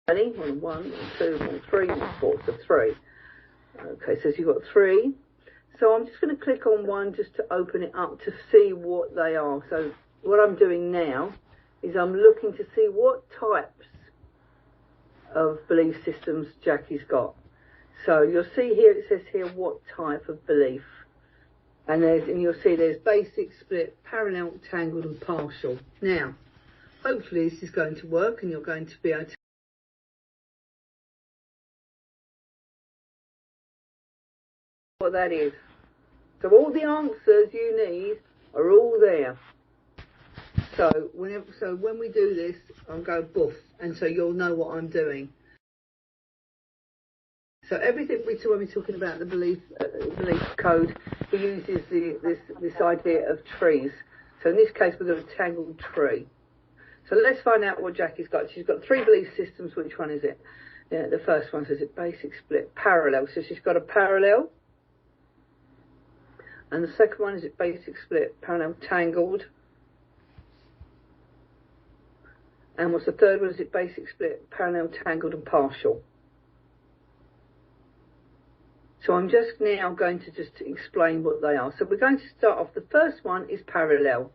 1, 1, 2, 3, 4, so 3. Okay, so you've got 3. So I'm just going to click on 1 just to open it up to see what they are. So what I'm doing now is I'm looking to see what types of belief systems Jackie's got. So you'll see here, it says here what type of belief. And you'll see there's basic, split, parallel, tangled and partial. Now, hopefully this is going to work and you're going to be able to what that is. So all the answers you need are all there. So when we do this, I'll go boof, and so you'll know what I'm doing. So everything when we're talking about the belief code, he uses this idea of trees. So in this case, we've got a tangled tree. So let's find out what Jackie's got. She's got 3 belief systems. Which one is it? Yeah, the first one says it basic, split, parallel. So she's got a parallel. And the second one is it basic, split, parallel, tangled. And what's the third one? Is it basic, split, parallel, tangled and partial? So I'm just now going to just explain what they are. So we're going to start off. The first one is parallel.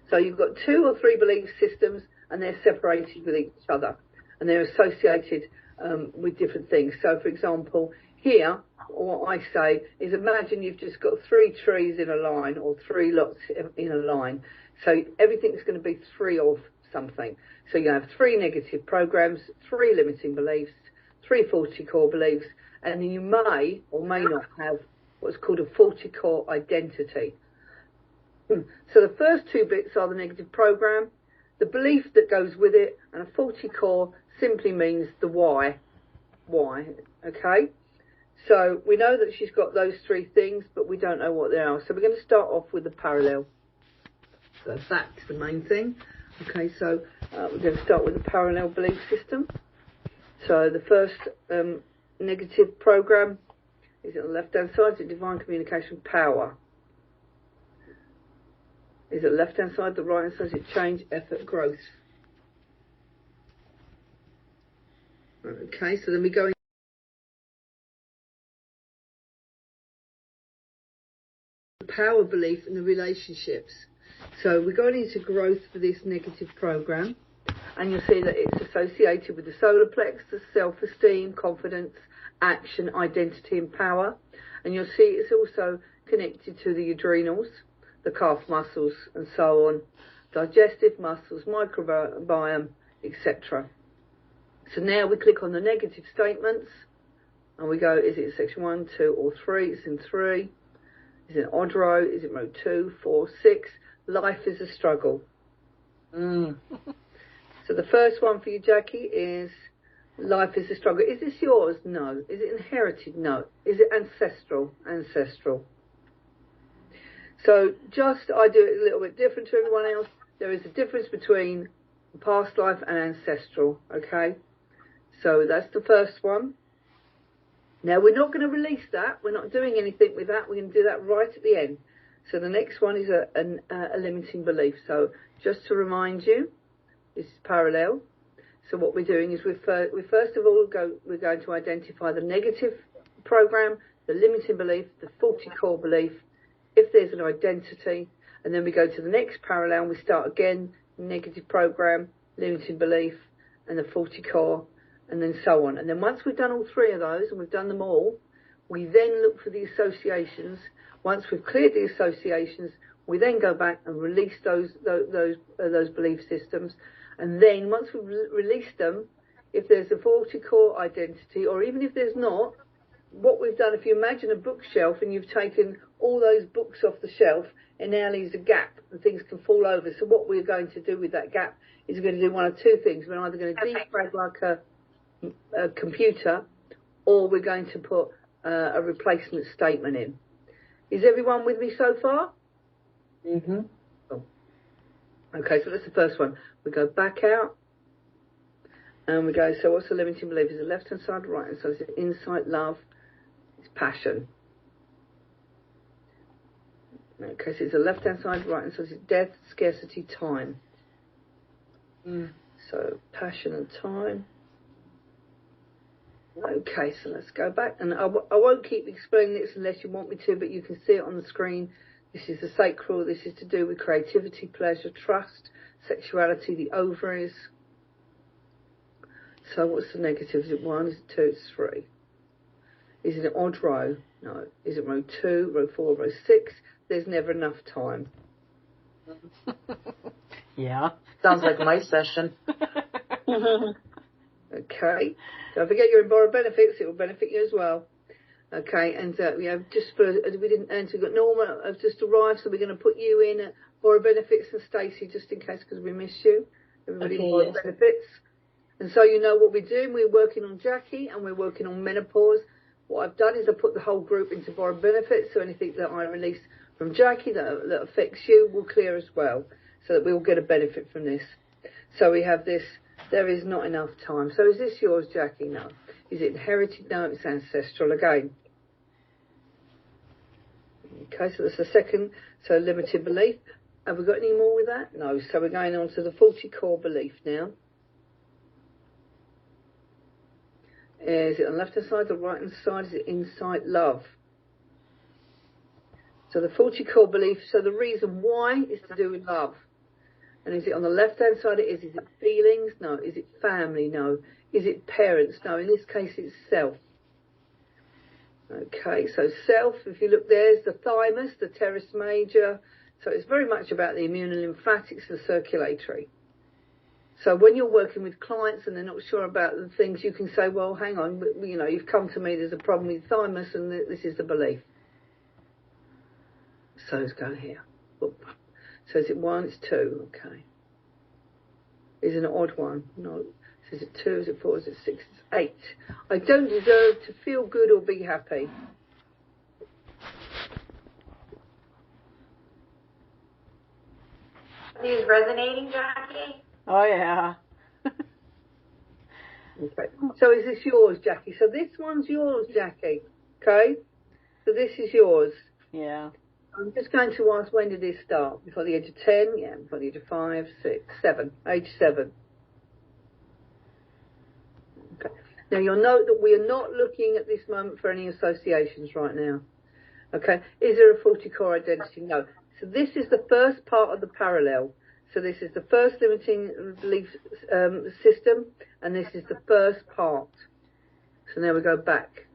So you've got 2 or 3 belief systems and they're separated with each other. And they're associated with different things. So for example, here, what I say is imagine you've just got 3 trees in a line or 3 lots in a line. So everything's going to be 3 of something. So you have 3 negative programs, 3 limiting beliefs, 3 40 core beliefs, and then you may or may not have what's called a 40 core identity. So the first 2 bits are the negative program, the belief that goes with it, and a 40 core simply means the why. Why, okay? So we know that she's got those 3 things, but we don't know what they are. So we're going to start off with the parallel. So back to the main thing. Okay, so we're going to start with the parallel belief system. So the first negative program is at the left-hand side, is it divine communication power? Is it left-hand side, the right-hand side, is it change, effort, growth? Okay, so then we go into the power belief and the relationships. So we're going into growth for this negative program, and you'll see that it's associated with the solar plexus, self-esteem, confidence, action, identity and power. And you'll see it's also connected to the adrenals, the calf muscles and so on, digestive muscles, microbiome, etc. So now we click on the negative statements and we go, is it section 1, 2 or 3? It's in 3. Is it odd row? Is it row 2, 4, 6? Life is a struggle. So the first one for you, Jackie, is life is a struggle. Is this yours? No. Is it inherited? No. Is it ancestral? Ancestral. So just, I do it a little bit different to everyone else. There is a difference between past life and ancestral, okay? So that's the first one. Now we're not going to release that. We're not doing anything with that. We're going to do that right at the end. So the next one is a limiting belief. So just to remind you, this is parallel. So what we're doing is we first of all we're going to identify the negative program, the limiting belief, the 40 core belief, if there's an identity, and then we go to the next parallel and we start again, negative program, limiting belief, and the 40 core, and then so on. And then once we've done all 3 of those, and we've done them all, we then look for the associations. Once we've cleared the associations, we then go back and release those belief systems. And then once we've released them, if there's a 40 core identity, or even if there's not, what we've done, if you imagine a bookshelf and you've taken all those books off the shelf, and now leaves a gap and things can fall over. So what we're going to do with that gap is we're going to do one of 2 things. We're either going to defrag like a computer, or we're going to put a replacement statement in. Is everyone with me so far? Mm-hmm. Oh. Okay, so that's the first one. We go back out and we go, so what's the limiting belief? Is it left-hand side, right-hand side? Is it insight, love? It's passion. Okay, so it's the left-hand side, right-hand side. Is it death, scarcity, time? So passion and time. Okay, so let's go back. And I won't keep explaining this unless you want me to, but you can see it on the screen. This is the sacral. This is to do with creativity, pleasure, trust, sexuality, the ovaries. So what's the negative? Is it 1? Is it 2? It's 3. Is it an odd row? No. Is it row 2, row 4, row 6? There's never enough time. Yeah. Sounds like my session. Okay. Don't forget your borrowed benefits. It will benefit you as well. Okay. And just for we didn't enter. Got Norma has just arrived, so we're going to put you in borrowed benefits and Stacey just in case because we miss you. Everybody in borrowed benefits. And so you know what we're doing. We're working on Jackie and we're working on menopause. What I've done is I put the whole group into borrowed benefits, so anything that I release from Jackie that affects you will clear as well, so that we will get a benefit from this. So we have this. There is not enough time. So is this yours, Jackie? No. Is it inherited? No, it's ancestral again. Okay, so that's the second. So limited belief. Have we got any more with that? No. So we're going on to the 40 core belief now. Is it on the left-hand side, the right-hand side? Is it inside love? So the 40 core belief, so the reason why is to do with love. And is it on the left-hand side? It is. Is it feelings? No. Is it family? No. Is it parents? No. In this case, it's self. Okay, so self, if you look, there's the thymus, the teres major. So it's very much about the immunolymphatics, the circulatory. So when you're working with clients and they're not sure about the things, you can say, well, hang on, you know, you've come to me, there's a problem with thymus, and this is the belief. So let's go here. Oop. So is it 1? It's 2. Okay. Is it an odd one? No. So is it 2? Is it 4? Is it 6? It's 8. I don't deserve to feel good or be happy. Are these resonating, Jackie? Oh, yeah. Okay. So is this yours, Jackie? So this one's yours, Jackie. Okay? So this is yours. Yeah. I'm just going to ask, when did this start? Before the age of 10? Yeah, before the age of 5, 6, 7. Age 7. Okay. Now, you'll note that we are not looking at this moment for any associations right now. Okay. Is there a 40 core identity? No. So this is the first part of the parallel. So this is the first limiting belief system, and this is the first part. So now we go back.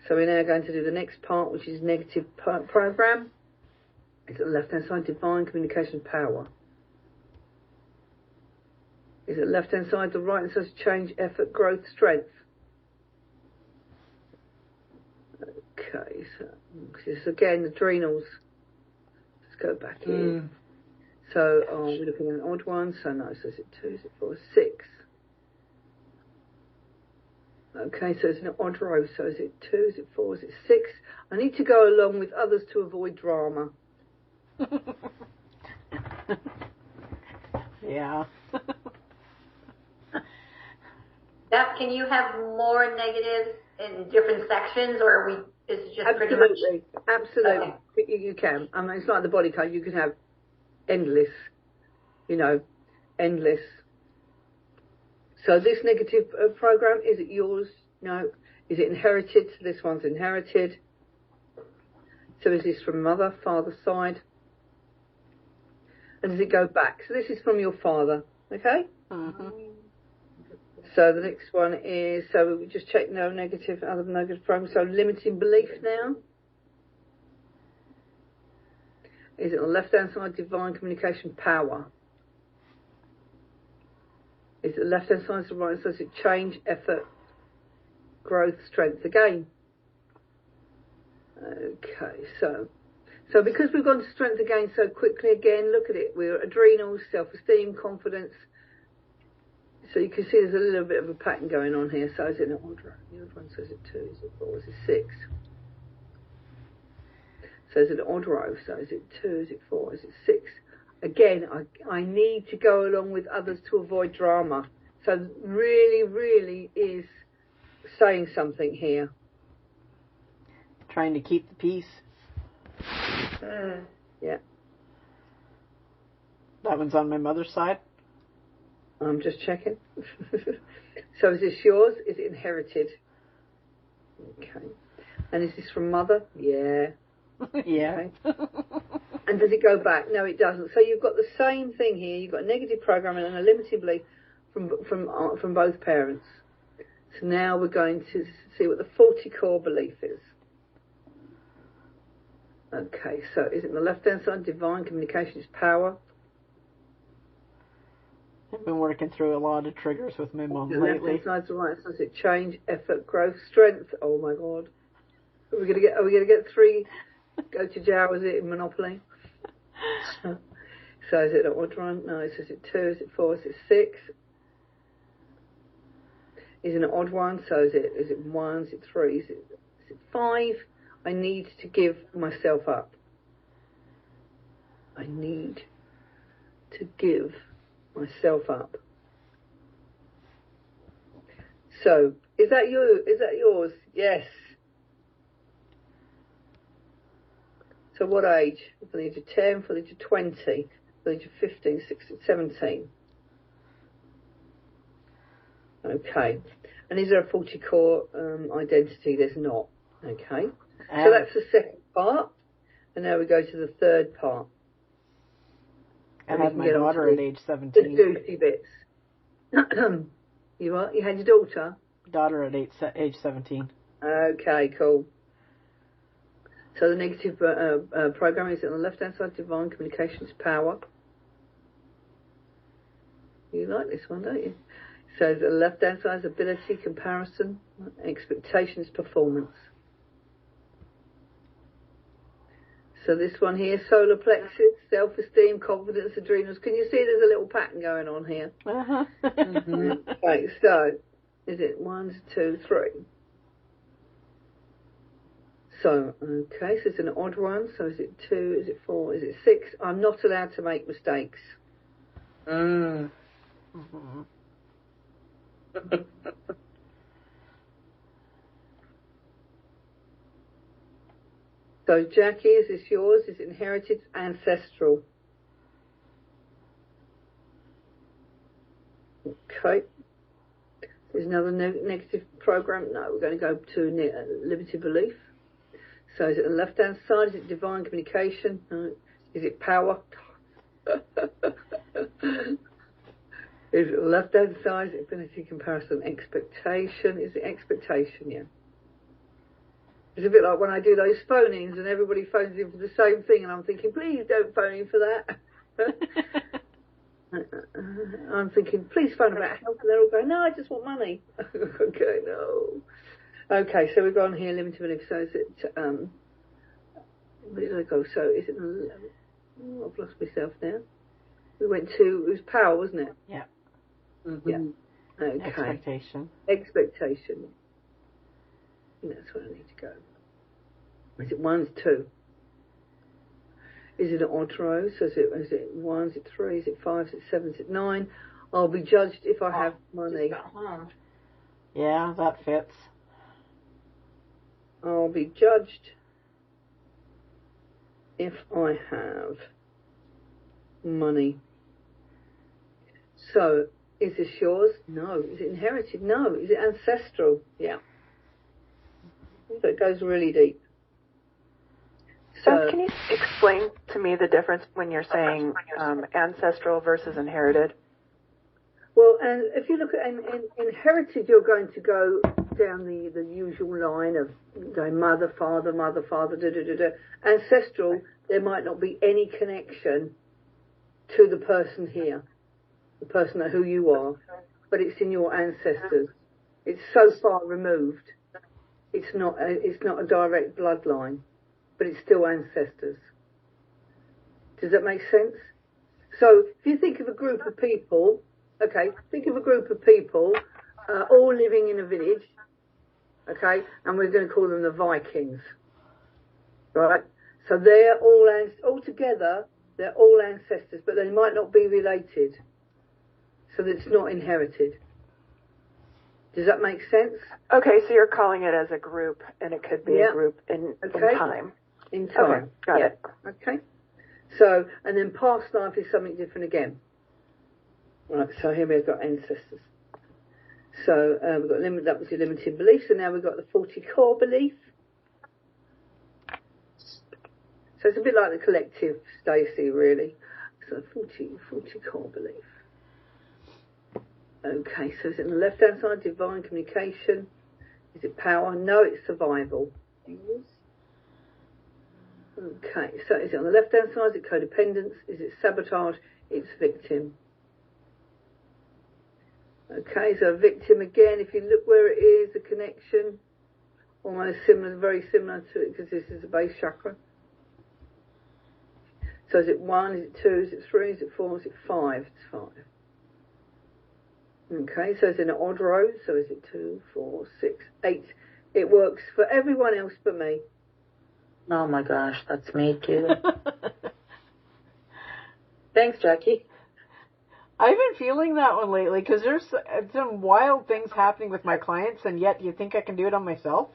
So we're now going to do the next part, which is negative program. It's at the left-hand side, divine communication power. Is it left-hand side, the right-hand side, change, effort, growth, strength. Okay, so this is again adrenals. Let's go back here. So we're looking at an odd one. So no, so is it 2? Is it 4? 6. Okay, so it's an odd row. So is it 2? Is it 4? Is it 6? I need to go along with others to avoid drama. Yeah. Beth, can you have more negatives in different sections, or are we? Is it just pretty much? Absolutely. Okay. You can. I mean, it's like the body code. You can have endless. You know, endless. So this negative program, is it yours? No. Is it inherited? So this one's inherited. So is this from mother, father side? And does it go back? So this is from your father, okay? Mm-hmm. So the next one is, so we just check no negative, other negative program. So limiting belief now. Is it on the left-hand side, divine communication power? Is it left-hand side, the right-hand side? Is it change, effort, growth, strength again? Okay, so because we've gone to strength again so quickly again, look at it. We're adrenals, self-esteem, confidence. So you can see there's a little bit of a pattern going on here. So is it an order? The other one says it 2, is it 4, is it 6? So is it an odd row? So is it 2, is it 4, is it 6? Again, I need to go along with others to avoid drama. So really, really is saying something here. Trying to keep the peace. Yeah. That one's on my mother's side? I'm just checking. So is this yours? Is it inherited? Okay. And is this from mother? Yeah. Yeah. Okay. And does it go back? No, it doesn't. So you've got the same thing here. You've got negative programming and a limiting belief from both parents. So now we're going to see what the faulty core belief is. Okay, so is it on the left-hand side? Divine communication is power. I've been working through a lot of triggers with my mum The lately. left-hand side's the right side. Is it change, effort, growth, strength? Oh my God. Are we gonna get 3 go to jail, is it in Monopoly? So is it an odd one? No, it says it 2, is it 4, is it 6? Is it an odd one? So is it 1, is it 3, is it 5? I need to give myself up. I need to give myself up. So, is that you? Is that yours? Yes. So what age? For the age of 10, for the age of 20, for the age of 15, 16, 17. Okay. And is there a 40 core identity? There's not. Okay. So that's the second part. And now we go to the third part. I had my daughter at age 17. The juicy bits. You what? You had your daughter? Daughter at age 17. Okay, cool. So the negative programming is on the left-hand side. Divine communication is power. You like this one, don't you? So the left-hand side is ability, comparison, expectations, performance. So this one here, solar plexus, self-esteem, confidence, adrenals. Can you see there's a little pattern going on here? Uh-huh. Okay, so is it 1, 2, 3? So, okay, so it's an odd one. So is it 2, is it 4, is it 6? I'm not allowed to make mistakes. Mm-hmm. So Jackie, is this yours? Is it inherited? Ancestral. Okay. There's another negative program. No, we're going to go to limited belief. So is it the left-hand side? Is it divine communication? No. Is it power? Is it the left-hand side? Is it ability, comparison, expectation? Is it expectation? Yeah. It's a bit like when I do those phone-ins and everybody phones in for the same thing and I'm thinking, please don't phone in for that. I'm thinking, please phone about health, and they're all going, no, I just want money. Okay, no. Okay, so we've gone here, limited belief. So is it, where did I go? So is it, oh, I've lost myself now. We went to, it was power, wasn't it? Yeah. Mm-hmm. Yeah. Okay. Expectation. Expectation. That's where I need to go. Is it 1, 2? Is it an odd row? So is it 1, is it 3, is it 5, is it 7, is it 9? I'll be judged if I have money. Yeah, that fits. I'll be judged if I have money. So, is this yours? No. Is it inherited? No. Is it ancestral? Yeah. So it goes really deep. Beth, can you explain to me the difference when you're saying ancestral versus inherited? Well, and if you look at inherited, you're going to go down the usual line of going mother, father, da, da, da, da. Ancestral, there might not be any connection to the person here, the person who you are, but it's in your ancestors. It's so far removed. It's not a direct bloodline, but it's still ancestors. Does that make sense? So if you think of a group of people, okay, think of a group of people all living in a village, okay, and we're going to call them the Vikings, right? So they're all together, they're all ancestors, but they might not be related, so that it's not inherited. Does that make sense? Okay, so you're calling it as a group, and it could be a group in time. In time. Okay, got it. Okay. So, and then past life is something different again. Right, so here we've got ancestors. So we've got that was your limiting belief. So now we've got the 40 core belief. So it's a bit like the collective, Stacey, really. So 40 core belief. Okay, so is it on the left-hand side, divine communication? Is it power? No, it's survival. Okay, so is it on the left-hand side? Is it codependence? Is it sabotage? It's victim. Okay, so victim again, if you look where it is, the connection, almost similar, very similar to it, because this is the base chakra. So is it 1, is it 2, is it 3, is it 4, is it 5? It's 5. Okay, so it's in an odd row, so is it 2, 4, 6, 8? It works for everyone else but me. Oh my gosh, that's me too. Thanks, Jackie. I've been feeling that one lately because there's some wild things happening with my clients, and yet you think I can do it on myself?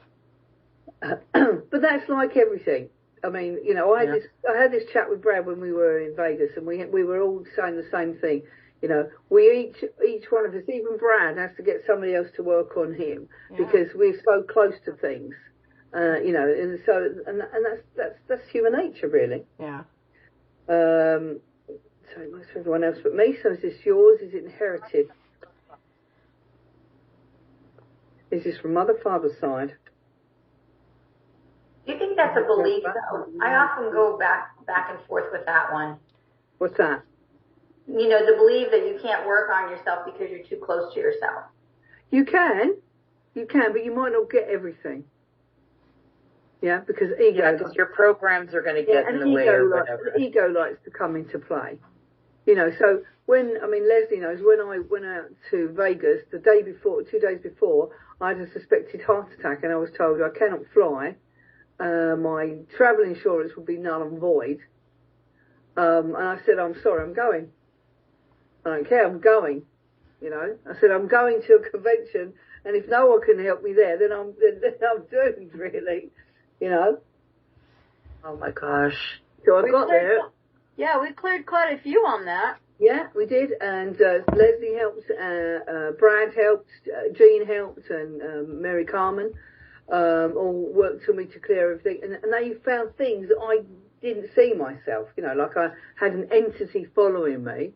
But that's like everything. I mean, you know, I had this chat with Brad when we were in Vegas, and we were all saying the same thing. You know, we each one of us, even Brad, has to get somebody else to work on him because we're so close to things. You know, and so that's human nature, really. Yeah. So it works for everyone else but me. So is this yours? Is it inherited? Is this from mother, father's side? Do you think that's a belief, though? I often go back and forth with that one. What's that? You know, the belief that you can't work on yourself because you're too close to yourself. You can, but you might not get everything. Yeah, because ego. Yeah, because your programs are going to get in the way or whatever. The ego likes to come into play. You know, so Leslie knows when I went out to Vegas the day before, 2 days before, I had a suspected heart attack, and I was told I cannot fly. My travel insurance will be null and void. And I said, I'm sorry, I'm going. I don't care, I'm going. You know, I said, I'm going to a convention, and if no one can help me there, then I'm doomed, really. You know? Oh my gosh. So I got there. Yeah, we cleared quite a few on that. Yeah, we did, and Leslie helped, Brad helped, Jean helped, and Mary Carmen all worked with me to clear everything, and they found things that I didn't see myself, you know, like I had an entity following me,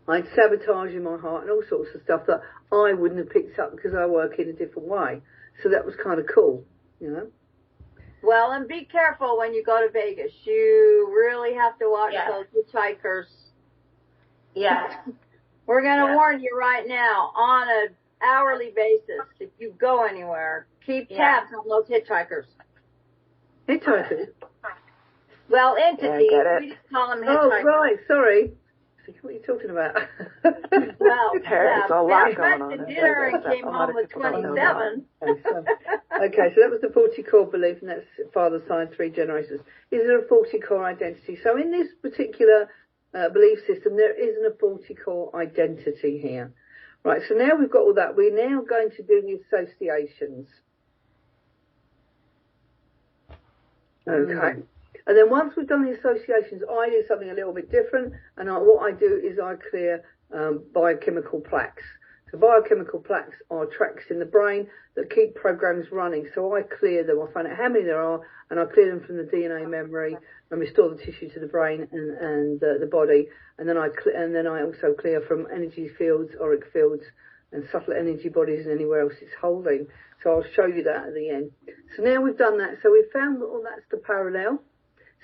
I had sabotage in my heart and all sorts of stuff that I wouldn't have picked up because I work in a different way, so that was kind of cool, you know. Well, and be careful when you go to Vegas. You really have to watch those hitchhikers. Yes. We're going to warn you right now, on an hourly basis, if you go anywhere, keep tabs on those hitchhikers. Hitchhikers? Well, entities. Yeah, We just call them hitchhikers. Oh, right. Sorry. What are you talking about? Well, there's a lot going on. Went to dinner and came home with 27. Okay, so that was the 40 core belief, and that's father's side, 3 generations. Is there a 40 core identity? So in this particular belief system, there isn't a 40 core identity here. Right, so now we've got all that. We're now going to do the associations. Okay. And then once we've done the associations, I do something a little bit different. And what I do is I clear biochemical plaques. So biochemical plaques are tracks in the brain that keep programs running. So I clear them. I find out how many there are, and I clear them from the DNA memory and restore the tissue to the brain and the body. And then I also clear from energy fields, auric fields, and subtle energy bodies and anywhere else it's holding. So I'll show you that at the end. So now we've done that. So we've found that all that's the parallel.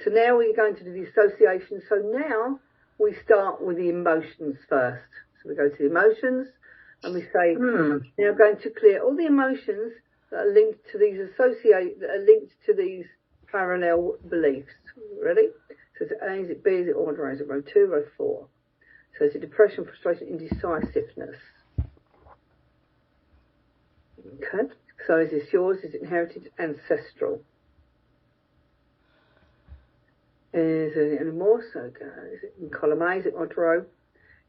So now we're going to do the association. So now we start with the emotions first. So we go to the emotions and we say, now I'm going to clear all the emotions that are linked to these these parallel beliefs. Ready? So is it A, is it B, is it order, is it row 2, row 4? So is it depression, frustration, indecisiveness? Okay. So is this yours? Is it inherited, ancestral? Is it any more? So is it in column A? Is it odd row?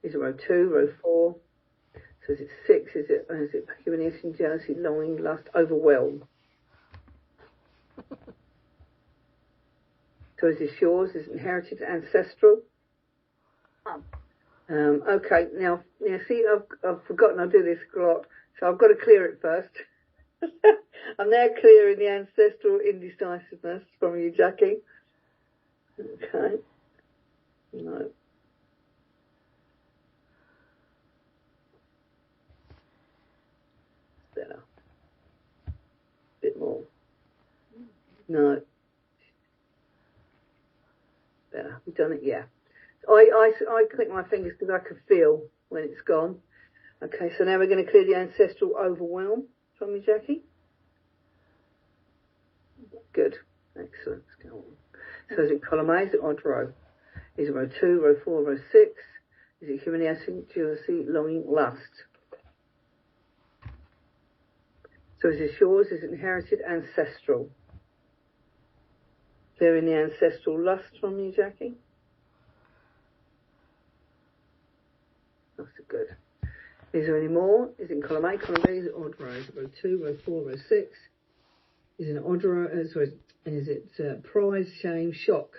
Is it row 2, row 4? So is it 6? Is it humiliation, jealousy, longing, lust, overwhelm? So is this yours? Is it inherited, ancestral? Okay, now, see, I've forgotten I do this a lot, so I've got to clear it first. I'm now clearing the ancestral indecisiveness from you, Jackie. Okay. No. Better. Bit more. No. Better. We've done it, yeah. I click my fingers because I can feel when it's gone. Okay, so now we're going to clear the ancestral overwhelm from you, Jackie. Good. Excellent. Let's go on. So is it column A? Is it odd row? Is it row 2, row 4, row 6? Is it humiliation, jealousy, longing, lust? So is this yours? Is it inherited, ancestral? Clearing the ancestral lust from you, Jackie. That's good. Is there any more? Is it in column A, column B? Is it odd row? Is it row 2, row 4, row 6? Is it an odd row? Sorry, is it pride, shame, shock?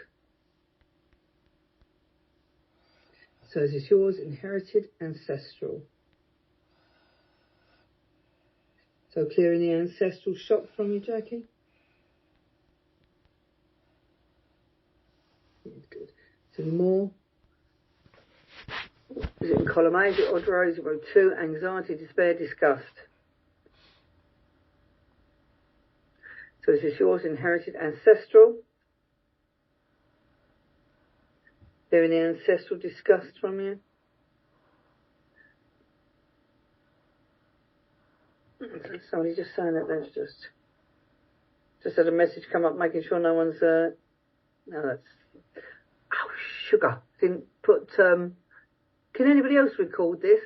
So is this yours? Inherited, ancestral. So clearing the ancestral shock from you, Jackie. Good. So any more? Is it in column A? Is it odd row? Is it row 2? Anxiety, despair, disgust. So is this yours? Inherited, ancestral. Clearing the ancestral disgust from you. Somebody just saying that there's just had a message come up making sure no one's no, that's sugar. Didn't put can anybody else record this?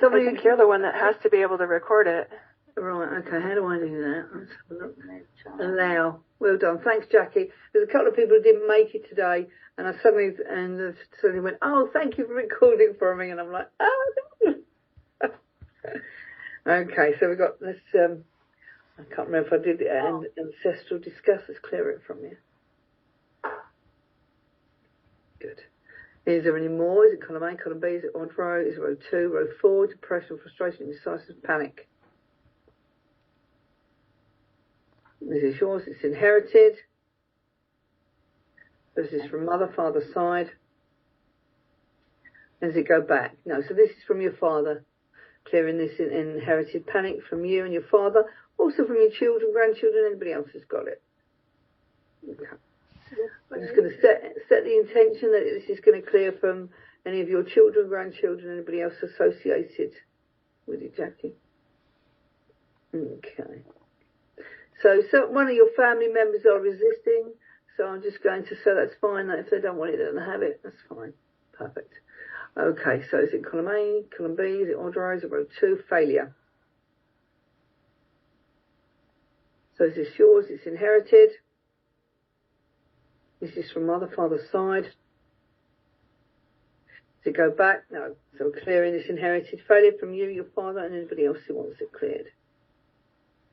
Somebody, I think you're the one that has to be able to record it. Right, okay, how do I do that? Let's have a look. Allow. Well done. Thanks, Jackie. There's a couple of people who didn't make it today, and I suddenly went, oh, thank you for recording for me, and I'm like, oh, no. Okay, so we've got this, I can't remember if I did it, ancestral disgust. Let's clear it from you. Good. Is there any more? Is it column A, column B? Is it odd row? Is it row 2, row 4? Depression, frustration, indecisive, panic. This is yours. It's inherited. This is from mother, father side. Does it go back? No. So this is from your father. Clearing this inherited panic from you and your father. Also from your children, grandchildren, anybody else has got it. Okay. I'm just going to set the intention that this is going to clear from any of your children, grandchildren, anybody else associated with you, Jackie. Okay. So one of your family members are resisting, so I'm just going to say that's fine. If they don't want it, they don't have it. That's fine. Perfect. Okay, so is it column A, column B? Is it odd row? Is it row 2? Failure. So is this yours? It's inherited. This is from mother, father's side. Does it go back? No. So clearing this inherited failure from you, your father, and anybody else who wants it cleared.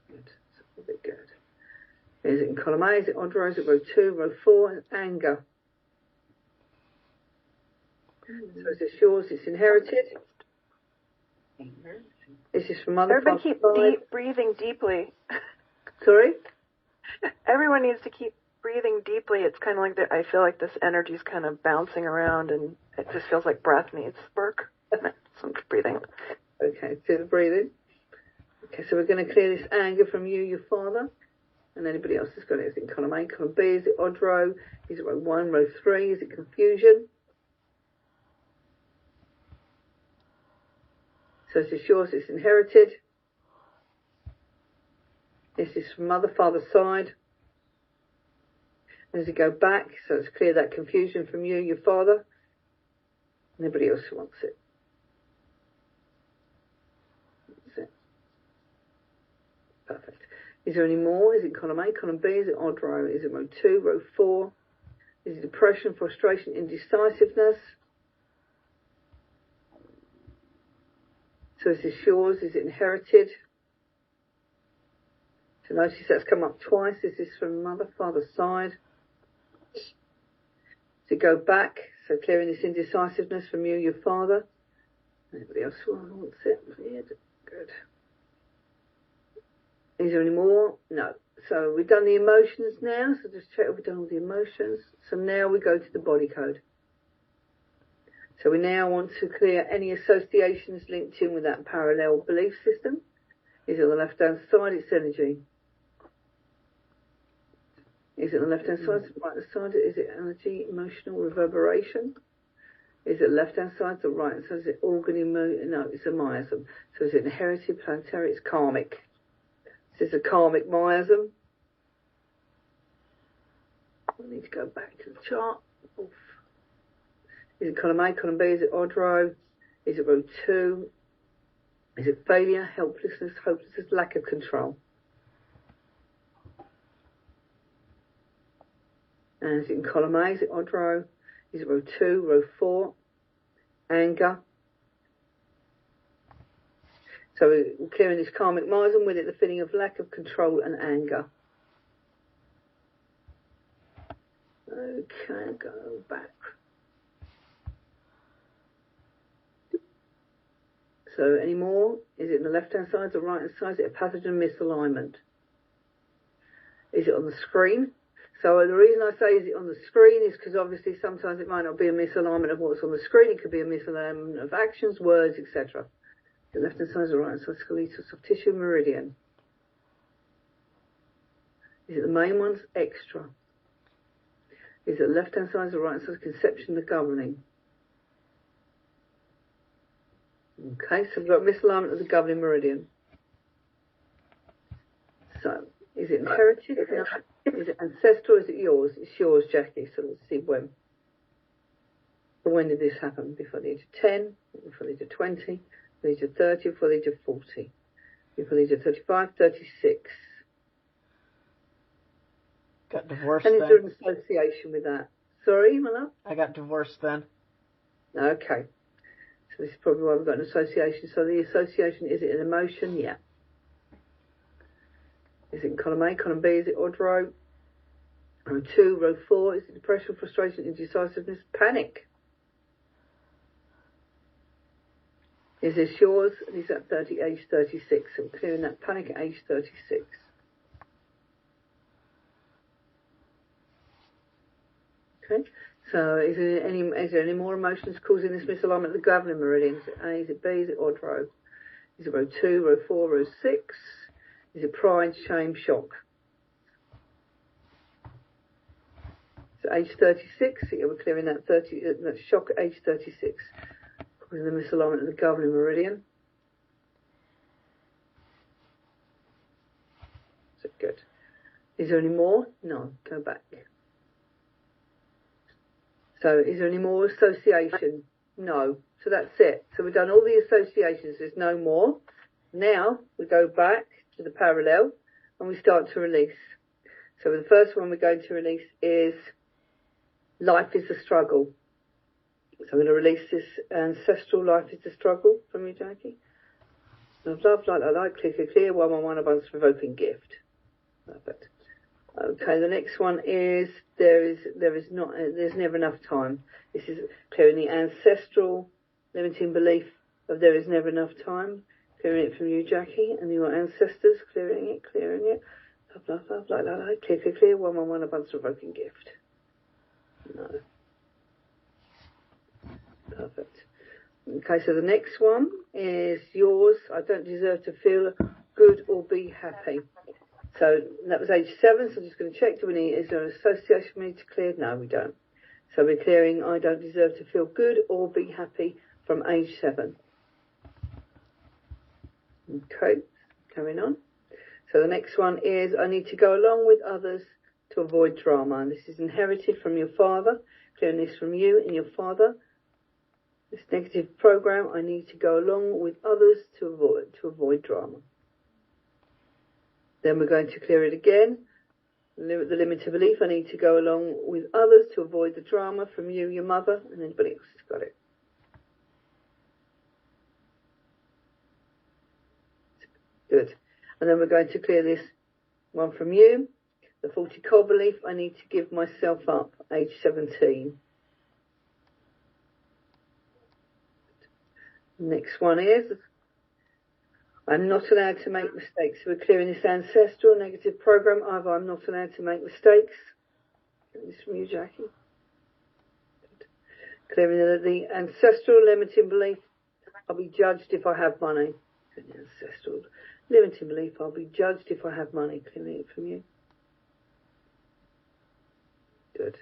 Good. That's a bit good. Is it in column A? Is it odd row? Is it row 2, row 4? And anger. So is this yours? It's inherited. This is from mother, Everybody father's keep breathing deeply. Sorry? Everyone needs to keep breathing deeply. It's kind of like I feel like this energy is kind of bouncing around, and it just feels like breath needs work. Some breathing. Okay, still breathing. Okay, so we're going to clear this anger from you, your father, and anybody else has got it. Is it column A, column B? Is it odd row? Is it row 1, row 3? Is it confusion? So this is yours. It's inherited. This is from mother, father's side. Does it go back? So it's clear that confusion from you, your father, and anybody else who wants it. That's it. Perfect. Is there any more? Is it column A, column B? Is it odd row? Is it row 2, row 4? Is it depression, frustration, indecisiveness? So is this yours? Is it inherited? So notice that's come up twice. This is from mother, father's side. to go back. So clearing this indecisiveness from you, your father. Anybody else wants it? Yeah, good. Is there any more? No. So we've done the emotions now. So just check if we've done all the emotions. So now we go to the body code. So we now want to clear any associations linked in with that parallel belief system. Is it on the left-hand side? It's energy. Is it on the left-hand side? Right-hand side? Is it energy, emotional reverberation? Is it left-hand side or right-hand side? Is it organ No, it's a miasm. So is it inherited, planetary? It's karmic. This is a karmic miasm. I need to go back to the chart. Oof. Is it column A, column B? Is it odd row? Is it row 2? Is it failure, helplessness, hopelessness, lack of control? And is it in column A? Is it odd row? Is it row 2, row 4? Anger. So we're clearing this karmic miasm with it, the feeling of lack of control and anger. Okay, go back. So any more? Is it on the left-hand side or right-hand side? Is it a pathogen misalignment? Is it on the screen? So the reason I say is it on the screen is because obviously sometimes it might not be a misalignment of what's on the screen. It could be a misalignment of actions, words, etc. The left-hand side or right-hand side, skeletal, soft tissue, meridian. Is it the main ones? Extra. Is it left-hand side or right-hand side, conception, the governing? Okay, so we've got misalignment of the governing meridian. So, is it inherited? No. Is it ancestral? Is it yours? It's yours, Jackie. So let's see when. But when did this happen? Before the age of 10, before the age of 20, before the age of 30, before the age of 40, before the age of 35, 36. Got divorced and then. And is there an association with that? Sorry, my love? I got divorced then. Okay. So this is probably why we've got an association. So the association, is it an emotion? Yeah. Is it in column A, column B? Is it odd row? Row 2, row 4. Is it depression, frustration, indecisiveness, panic? Is this yours? And is that age 36? So we're clearing that panic at age 36. Okay. So is there any more emotions causing this misalignment of the governing meridian? Is it A? Is it B? Is it odd row? Is it row 2, row 4, row 6? Is it pride, shame, shock? So age 36, yeah, we're clearing that that shock at age 36, causing the misalignment of the governing meridian. So good. Is there any more? No. Go back. So is there any more association? No. So that's it. So we've done all the associations. There's no more. Now we go back to the parallel and we start to release. So the first one we're going to release is life is a struggle. So I'm going to release this ancestral life is a struggle from you, Jackie. Love, love, like, clear, clear, clear, 111, abundance, provoking gift. Perfect. Okay, the next one is there's never enough time. This is clearing the ancestral limiting belief of there is never enough time. Clearing it from you, Jackie, and your ancestors. Clearing it. Love, love, love, like, clear, clear, clear. 111, abundance, provoking gift. No. Perfect. Okay, so the next one is yours. I don't deserve to feel good or be happy. So that was age 7, so I'm just going to check. Is there an association we need to clear? No, we don't. So we're clearing I don't deserve to feel good or be happy from age 7. Okay, carrying on. So the next one is I need to go along with others to avoid drama. And this is inherited from your father. Clearing this from you and your father. This negative program, I need to go along with others to avoid drama. Then we're going to clear it again. The limited belief, I need to go along with others to avoid the drama from you, your mother, and anybody else who's got it. Good. And then we're going to clear this one from you. The faulty core belief, I need to give myself up, age 17. Next one is, I'm not allowed to make mistakes. So we're clearing this ancestral negative program. Either I'm not allowed to make mistakes. Get this from you, Jackie. Clearing the ancestral limiting belief. I'll be judged if I have money. Ancestral limiting belief. I'll be judged if I have money. Clearing it from you. Good.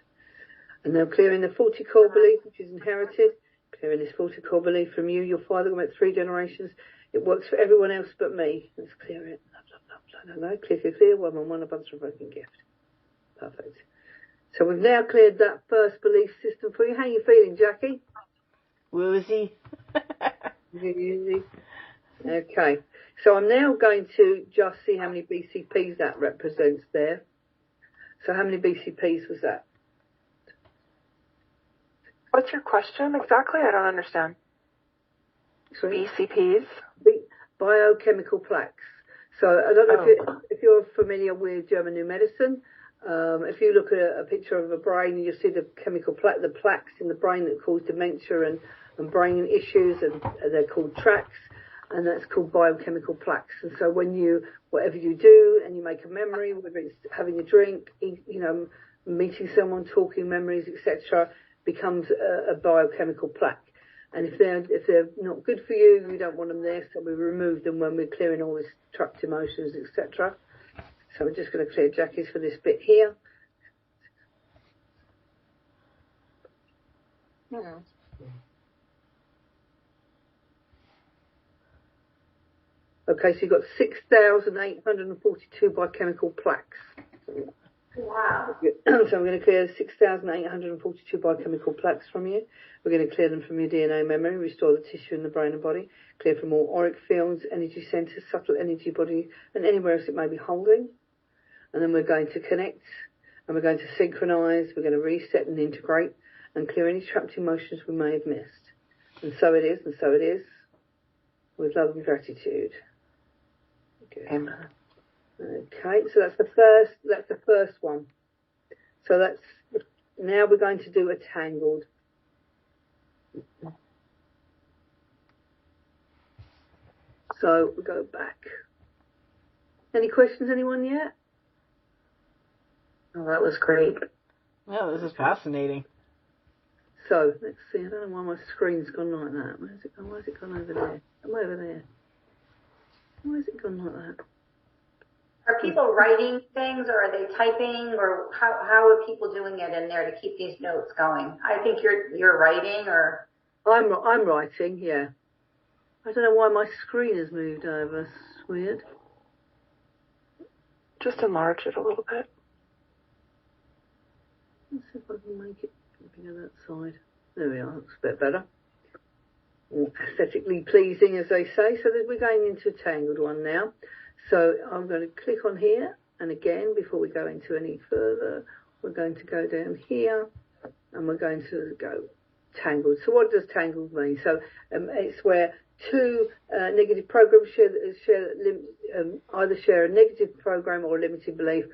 And now clearing the 40 core belief, which is inherited. Clearing this 40 core belief from you. Your father went 3 generations. It works for everyone else but me. Let's clear it. No. Clear. 111 abundance of broken gift. Perfect. So we've now cleared that first belief system for you. How are you feeling, Jackie? Woozy. Okay. So I'm now going to just see how many BCPs that represents there. So how many BCPs was that? What's your question exactly? I don't understand. Sorry? BCPs? Biochemical plaques. So I don't know if you're familiar with German New Medicine. If you look at a picture of a brain, you see the chemical the plaques in the brain that cause dementia and brain issues, and they're called tracts, and that's called biochemical plaques. And so whatever you do, and you make a memory, whether it's having a drink, meeting someone, talking memories, etc., becomes a biochemical plaque. And if they're not good for you, you don't want them there, so we remove them when we're clearing all these trapped emotions, etc. So we're just going to clear Jackie's for this bit here. Yeah. Okay, so you've got 6,842 biochemical plaques. Wow. So I'm going to clear 6,842 biochemical plaques from you. We're going to clear them from your DNA memory, restore the tissue in the brain and body, clear from all auric fields, energy centers, subtle energy body, and anywhere else it may be holding. And then we're going to connect, and we're going to synchronize, we're going to reset and integrate, and clear any trapped emotions we may have missed. And so it is, with love and gratitude. Good. Amen. Okay, so that's the first one. So now we're going to do a tangled. So we go back. Any questions, anyone yet? Oh, that was great. Yeah, this is fascinating. So let's see. I don't know why my screen's gone like that. Where's it gone? Why has it gone over there? I'm over there. Why has it gone like that? Are people writing things, or are they typing, or how are people doing it in there to keep these notes going? I think you're writing, or I'm writing. Yeah. I don't know why my screen has moved over. It's weird. Just enlarge it a little bit. Let's see if I can make it bigger that side. There we are. Looks a bit better. More aesthetically pleasing, as they say. So we're going into a tangled one now. So I'm going to click on here, and again, before we go into any further, we're going to go down here, and we're going to go tangled. So what does tangled mean? So it's where two negative programs either share a negative program or a limited belief,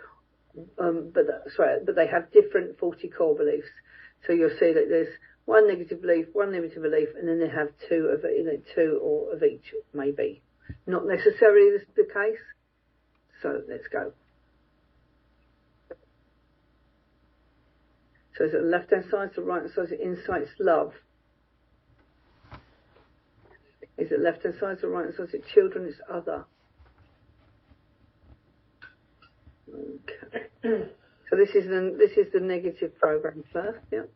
but they have different 40 core beliefs. So you'll see that there's one negative belief, one limited belief, and then they have two of each, maybe. Not necessarily the case. So let's go. So is it the left-hand side to the right-hand side? Is it insights, love? Is it left-hand side to the right-hand side? Is it children? It's other. Okay. So this is the negative program first. Yeah.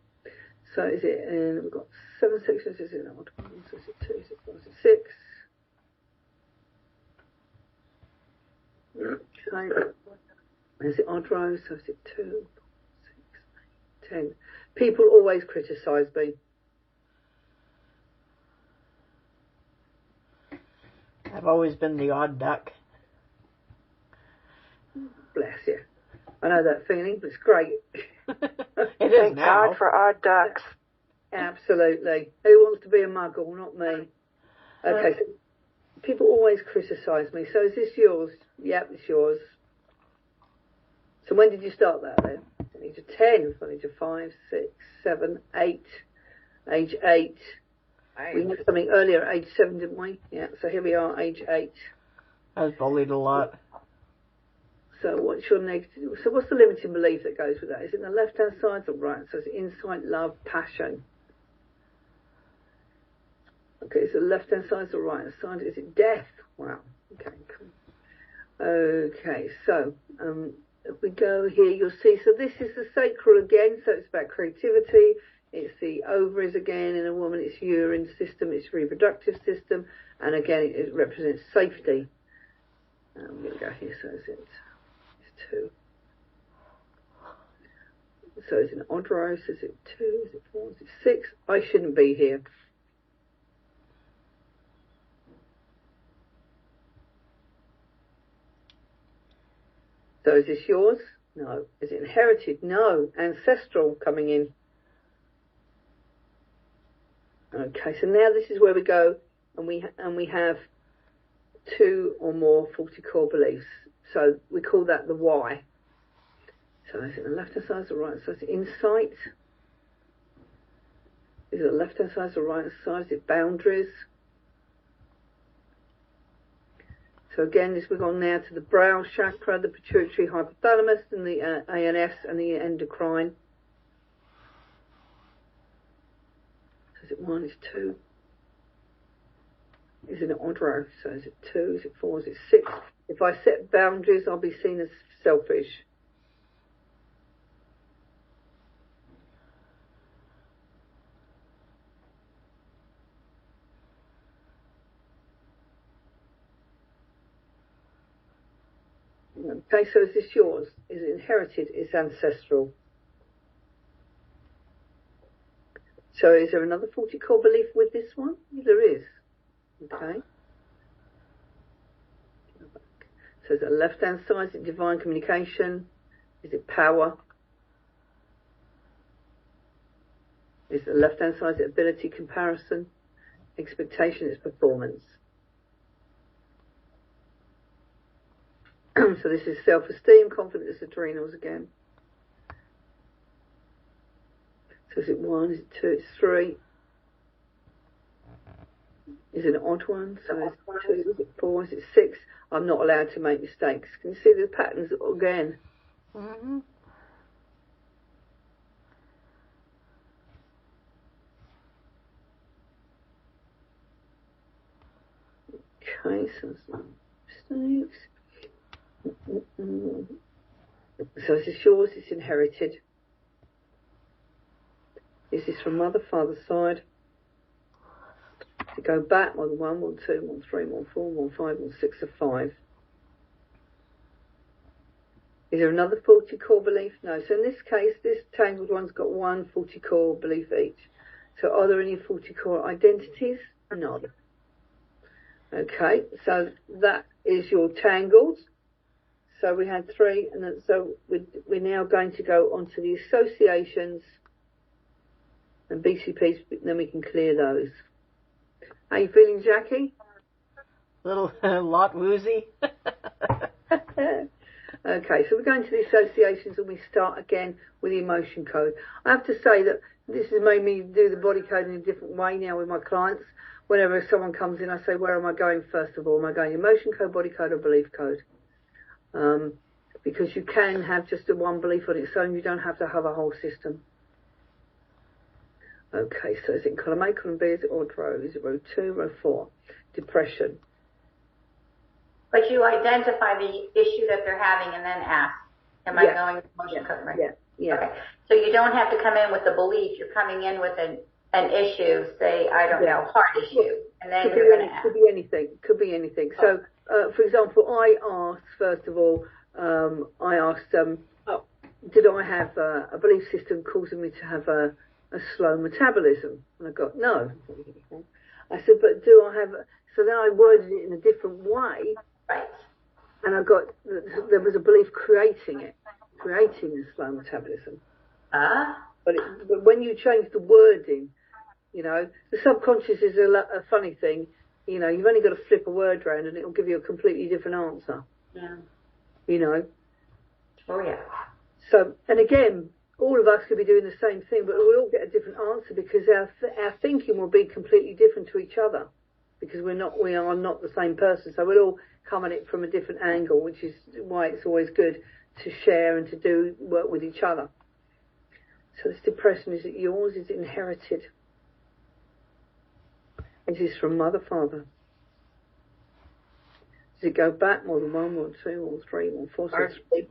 So is it? We've got 7 sections. Is it odd one? So is it 2? Is it 4? Is it 6? Okay. Is it odd rows? So is it 2, 4, 6, 8, 10? People always criticise me. I've always been the odd duck. Bless you. I know that feeling, but it's great. It is Thank now. God for odd ducks. Absolutely. Who wants to be a muggle? Not me. Okay, so people always criticise me. So is this yours? Yep, it's yours. So when did you start that then? Age of 10, age of 5, 6, 7, 8, age 8. We had something earlier at age 7, didn't we? Yeah, so here we are, age 8. I was bullied a lot. So what's your negative? So what's the limiting belief that goes with that? Is it the left-hand side or right? So it's insight, love, passion. Okay, is it left-hand side or right-hand side? Is it death? Wow. Okay, cool. Okay, so if we go here, you'll see, so this is the sacral again, so it's about creativity. It's the ovaries again in a woman, it's urine system, it's reproductive system, and again it represents safety. I'm going to go here, so it's 2. So it's an odd row, so is it 2, is it 4, is it 6? I shouldn't be here. So is this yours? No. Is it inherited? No. Ancestral coming in. Okay, so now this is where we go, and we have 2 or more faulty core beliefs. So we call that the why. So is it the left-hand side or the right side? Is it insight? Is it the left-hand side or the right-hand side? Is it boundaries? So again, this we've gone now to the brow chakra, the pituitary hypothalamus, and the ANS and the endocrine. So is it 1? Is it 2? Is it an odd row? So is it 2? Is it 4? Is it 6? If I set boundaries, I'll be seen as selfish. Okay, so is this yours? Is it inherited? Is ancestral? So is there another faulty core belief with this one? There is. Okay. So is it left-hand side? Is it divine communication? Is it power? Is the left-hand side? Is it ability, comparison? Expectation is performance. So this is self-esteem, confidence, adrenals again. So is it 1? Is it 2? It's 3. Is it an odd one? So is it 2? Is it 4? Is it 6? I'm not allowed to make mistakes. Can you see the patterns again? Mm-hmm. Okay, so some mistakes. So is this yours? It's inherited. Is this from mother, father's side? To go back, 1, 1, 1, 2, 1, 3, 1, 4, 1, 5, 1, 6, or 5. Is there another faulty core belief? No. So in this case, this tangled one's got 1 faulty core belief each. So are there any faulty core identities? No. Okay, so that is your tangled. So we had 3, and then, so we're now going to go on to the associations and BCPs, then we can clear those. How you feeling, Jackie? A lot woozy. Okay, so we're going to the associations, and we start again with the emotion code. I have to say that this has made me do the body code in a different way now with my clients. Whenever someone comes in, I say, where am I going first of all? Am I going emotion code, body code, or belief code? Because you can have just a one belief on its own. You don't have to have a whole system. Okay, so is it column A, column B, is it odd row? Is it row 2, row 4? Depression. But you identify the issue that they're having and then ask, am I going emotion code, right? Yeah. Okay. So you don't have to come in with a belief. You're coming in with an issue, say, I don't know, heart issue. And then you're going to ask. Could be anything. So, for example, I asked, first of all, did I have a belief system causing me to have a slow metabolism? And I got, no. I said, but do I have, so then I worded it in a different way. Right. And I got, there was a belief creating the slow metabolism. But when you change the wording, you know, the subconscious is a funny thing. You know, you've only got to flip a word around and it'll give you a completely different answer. Yeah. You know? Oh, yeah. So, and again, all of us could be doing the same thing, but we'll all get a different answer because our thinking will be completely different to each other because we are not the same person. So we'll all come at it from a different angle, which is why it's always good to share and to do work with each other. So this depression, is it yours? Is it inherited? Is this from mother, father? Does it go back more than 1, more than 2, more than 3, more than 4, so 3?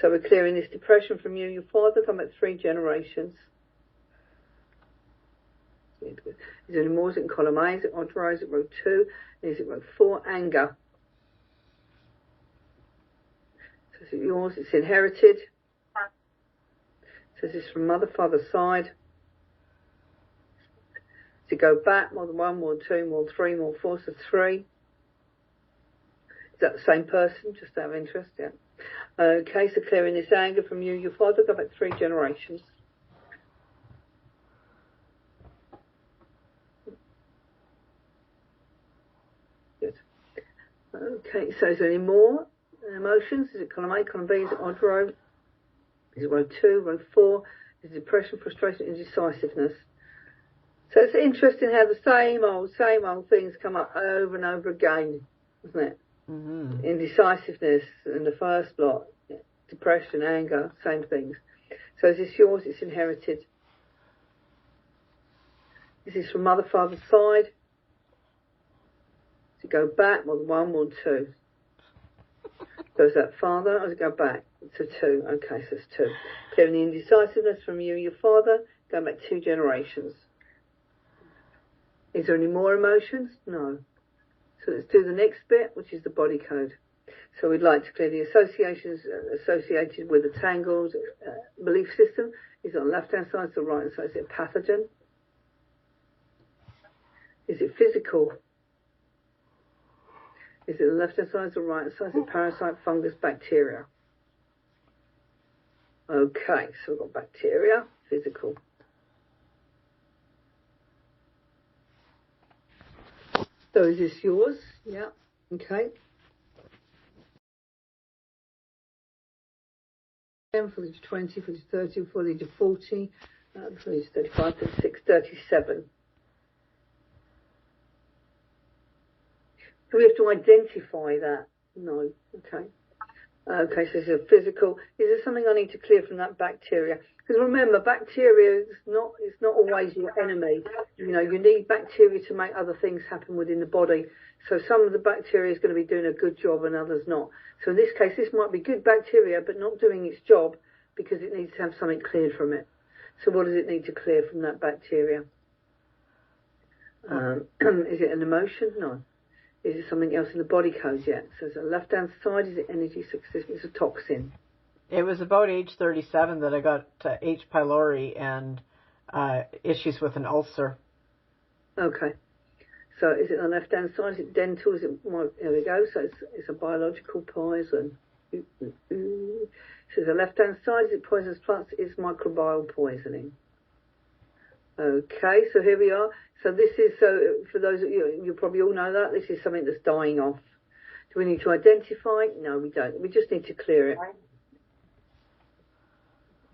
So we're clearing this depression from you and your father, come back 3 generations. Is there any more? Is it in column A? Is it odd row? Is it row 2? Is it row 4? Anger. So is it yours? It's inherited. So this is from mother, father's side. Does it go back more than 1, more than 2, more than 3, more than 4, so 3? Is that the same person? Just out of interest, yeah. Okay, so clearing this anger from you, your father, go back 3 generations. Good. Okay, so is there any more emotions? Is it column A, column B? Is it odd row? Is it row 2, row 4? Is it depression, frustration, indecisiveness? So it's interesting how the same old things come up over and over again, isn't it? Mm-hmm. Indecisiveness in the first block, depression, anger, same things. So is this yours? It's inherited. This is from mother, father's side. Does it go back more than 1, more than 2? So is that father, or does it go back? It's a 2. Okay, so it's 2. Clearing the indecisiveness from you and your father, going back 2 generations. Is there any more emotions? No. So let's do the next bit, which is the body code. So we'd like to clear the associations associated with the tangled belief system. Is it on the left-hand side, or the right-hand side? Is it a pathogen? Is it physical? Is it the left-hand side, or the right-hand side? Is it parasite, fungus, bacteria? Okay, so we've got bacteria, physical. So is this yours? Yeah. Okay. Footage 20, footage 30, footage 40, footage 35, 36, 37. Do we have to identify that? No. Okay. Okay, so this is a physical. Is there something I need to clear from that bacteria? Because remember, bacteria is not always your enemy. You know, you need bacteria to make other things happen within the body. So some of the bacteria is going to be doing a good job and others not. So in this case, this might be good bacteria, but not doing its job because it needs to have something cleared from it. So what does it need to clear from that bacteria? Is it an emotion? No. Is it something else in the body code yet? So is it left-hand side? Is it energy? It's a toxin. It was about age 37 that I got H. pylori and issues with an ulcer. Okay. So is it on the left-hand side? Is it dental? Is it? There we go. So it's a biological poison. So the left-hand side, is it poisonous plants? It's microbial poisoning. Okay, so here we are. So this is, so for those of you probably all know that, this is something that's dying off. Do we need to identify? No, we don't. We just need to clear it.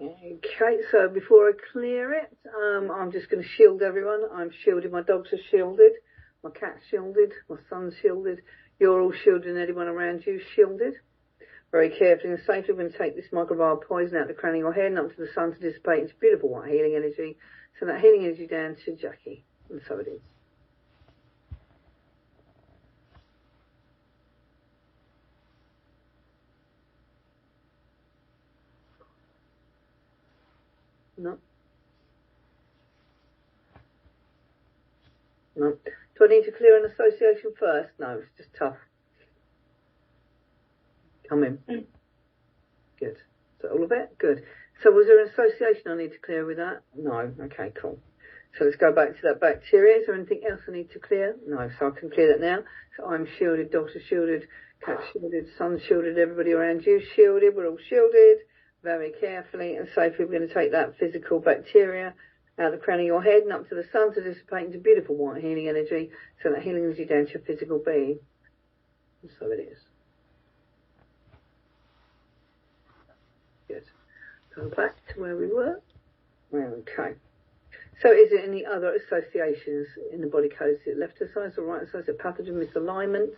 Okay, so before I clear it, I'm just going to shield everyone. I'm shielded. My dogs are shielded. My cat's shielded. My son's shielded. You're all shielded, and anyone around you shielded. Very carefully and safely, we're going to take this microbial poison out of the crown of your head and up to the sun to dissipate into beautiful white healing energy. So that healing energy down to Jackie. And so it is. No. No. Do I need to clear an association first? No, it's just tough. Come in. Good. So all of it? Good. So was there an association I need to clear with that? No. Okay, cool. So let's go back to that bacteria. Is there anything else I need to clear? No. So I can clear that now. So I'm shielded, doctor shielded, cat shielded, son shielded, everybody around you shielded. We're all shielded. Very carefully and safely we're going to take that physical bacteria out of the crown of your head and up to the sun to dissipate into beautiful white healing energy. So that healing energy down to your physical being. And so it is. Good. Go back to where we were. Okay. So is there any other associations in the body code? Is it left-hand side or right-hand side? Is it pathogen misalignment?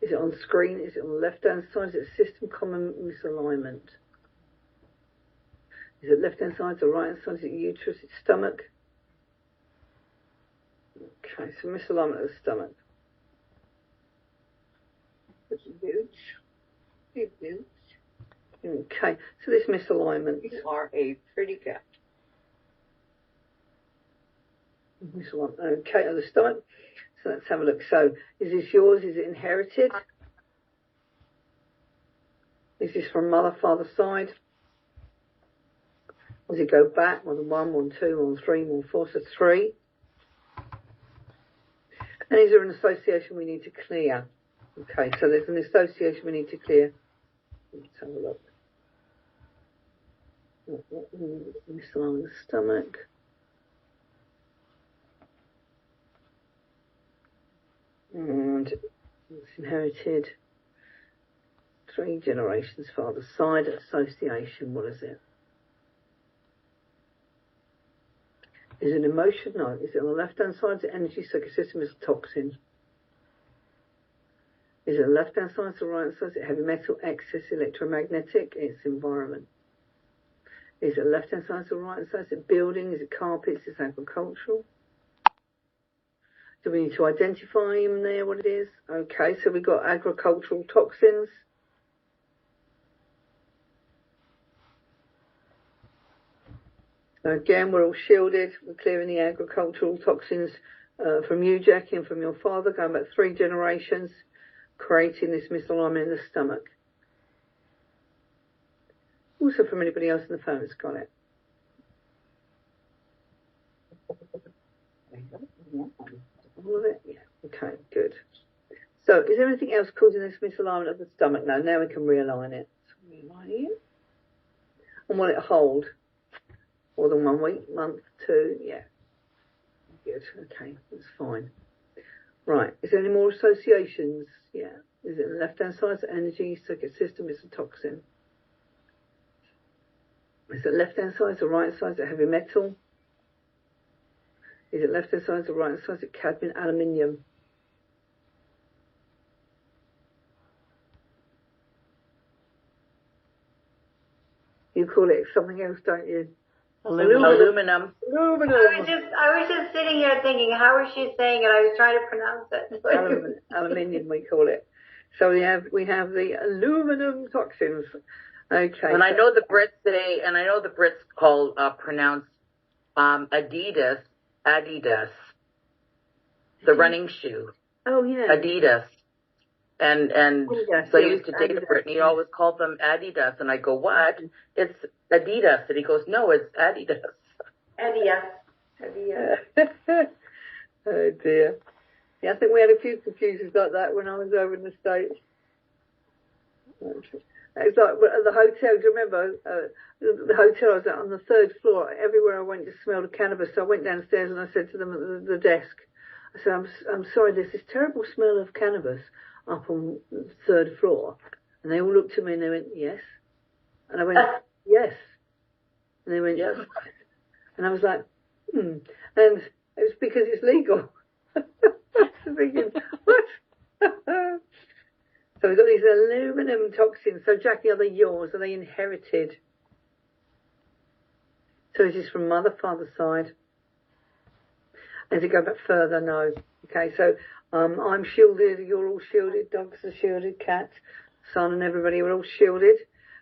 Is it on screen? Is it on the left-hand side? Is it system common misalignment? Is it left-hand side or right-hand side? Is it uterus? Is it stomach? Okay, so misalignment of the stomach. Okay, so this misalignment. You are a pretty cat. Misalignment. Okay, of the stomach. So let's have a look. So is this yours? Is it inherited? Is this from mother, father side? Does it go back? More than one, more than two, more than three, more than four, so three. And is there an association we need to clear? Okay, so there's an association we need to clear. Let's have a look. Misalignment of the stomach. And it's inherited. 3 generations father side. Association, what is it? Is it emotion? No. Is it on the left-hand side? Is it energy, circuit system? Is it toxin? Is it the left-hand side or right-hand side? Is it heavy metal, excess, electromagnetic? It's environment. Is it left-hand side or right-hand side? Is it building? Is it carpets? Is it agricultural? Do we need to identify in there what it is? Okay, so we've got agricultural toxins. Again, we're all shielded. We're clearing the agricultural toxins from you, Jackie, and from your father, going back 3 generations, creating this misalignment in the stomach. Also from anybody else in the family that's got it. All of it? Yeah. Okay, good. So, is there anything else causing this misalignment of the stomach? No, now we can realign it. So, realign it. And will it hold? More than 1 week, month, 2, yeah. Good, okay, that's fine. Right, is there any more associations? Yeah. Is it the left-hand side, energy, circuit system, is a toxin? Is it left-hand side or right-hand side, is it heavy metal? Is it left-hand side or right-hand side, is it cadmium, aluminium? You call it something else, don't you? Aluminum. I was just sitting here thinking, how is she saying it? I was trying to pronounce it. Aluminium, we call it. So we have the aluminum toxins. Okay. And I know the Brits pronounce Adidas, the running shoe. Oh yeah. Adidas. And Adidas, so I used to date a Brit, and he always called them Adidas, and I go, what? It's Adidas. And he goes, no, it's Adidas. Adidas. Oh dear. Yeah, I think we had a few confusions like that when I was over in the States. It's like at the hotel, do you remember? The hotel I was at on the 3rd floor. Everywhere I went, just smelled of cannabis. So I went downstairs and I said to them at the desk, I said, I'm sorry, there's this terrible smell of cannabis up on the 3rd floor. And they all looked at me and they went, yes. And I went, yes. And they went, yes. And I was like, And it was because it's legal. I was thinking, what? So we've got these aluminum toxins. So Jackie, are they yours? Are they inherited? So is this from mother, father side? Does it go back further? No. Okay, so I'm shielded, you're all shielded, dogs are shielded, cats, son and everybody, we're all shielded.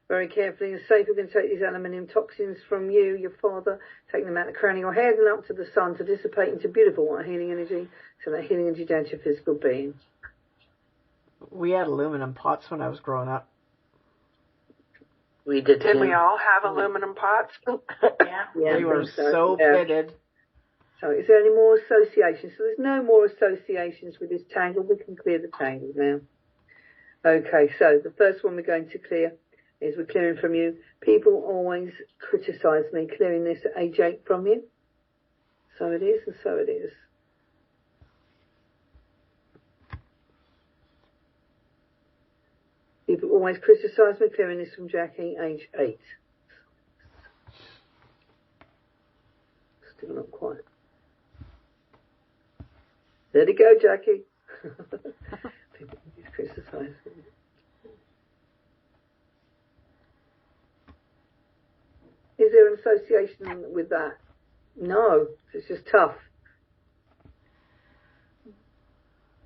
Very carefully and safe, we're going to take these aluminium toxins from you, your father, taking them out of the crown of your head and up to the sun to dissipate into beautiful white healing energy, so that healing energy down to your physical being. We had aluminum pots when I was growing up. We did too. Did we all have aluminum pots? Yeah, They were so pitted. So is there any more associations? So there's no more associations with this tangle. We can clear the tangle now. Okay, so the first one we're going to clear is we're clearing from you. People always criticise me, clearing this at age 8 from you. So it is, and so it is. People always criticise me. Clearing this from Jackie, age 8. Still not quite. There you go, Jackie. People always criticise me. Is there an association with that? No, it's just tough.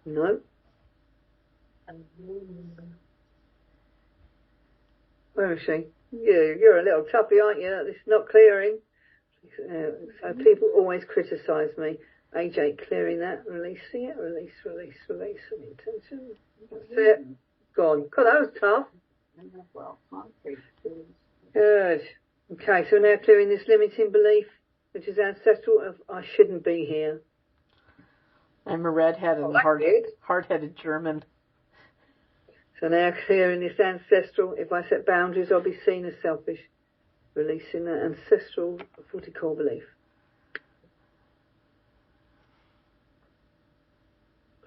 No. Where is she? Yeah, you're a little toughie, aren't you? It's not clearing. So people always criticise me. Age 8, clearing that, releasing it, release, intention. That's it. Gone. God, that was tough. Good. Okay, so now clearing this limiting belief, which is ancestral of I shouldn't be here. I'm a redhead and hard-headed German. So now clearing this ancestral, if I set boundaries, I'll be seen as selfish. Releasing that ancestral 40 core belief.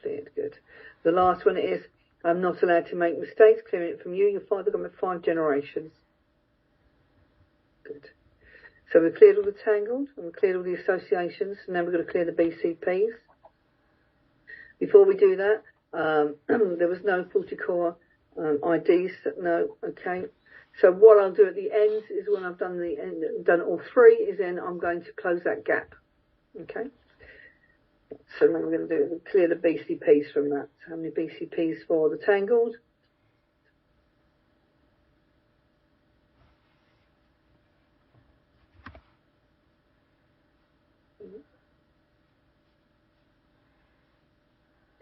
Cleared, good. The last one is, I'm not allowed to make mistakes. Clearing it from you. Your father got me 5 generations. Good. So we've cleared all the tangled, and we've cleared all the associations, and now we've got to clear the BCPs. Before we do that, there was no 40 core IDs. No, okay. So what I'll do at the end is when I've done all 3, is then I'm going to close that gap. Okay. So then we're going to do clear the BCPs from that. So how many BCPs for the tangled?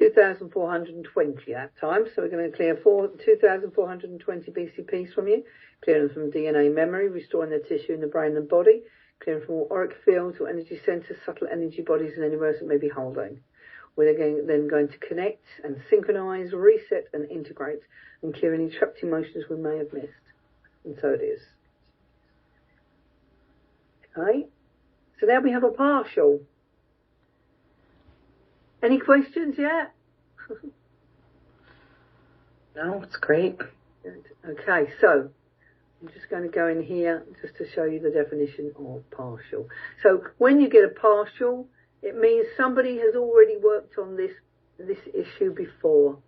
$2,420 that time, so we're going to clear 2,420 BCPs from you, clearing them from DNA memory, restoring the tissue in the brain and body, clearing from all auric fields or energy centres, subtle energy bodies and anywhere else that may be holding. We're then going to connect and synchronise, reset and integrate, and clear any trapped emotions we may have missed. And so it is. Okay, so now we have a partial. Any questions yet? No, it's great. Good. Okay, so I'm just going to go in here just to show you the definition of partial. So when you get a partial, it means somebody has already worked on this issue before.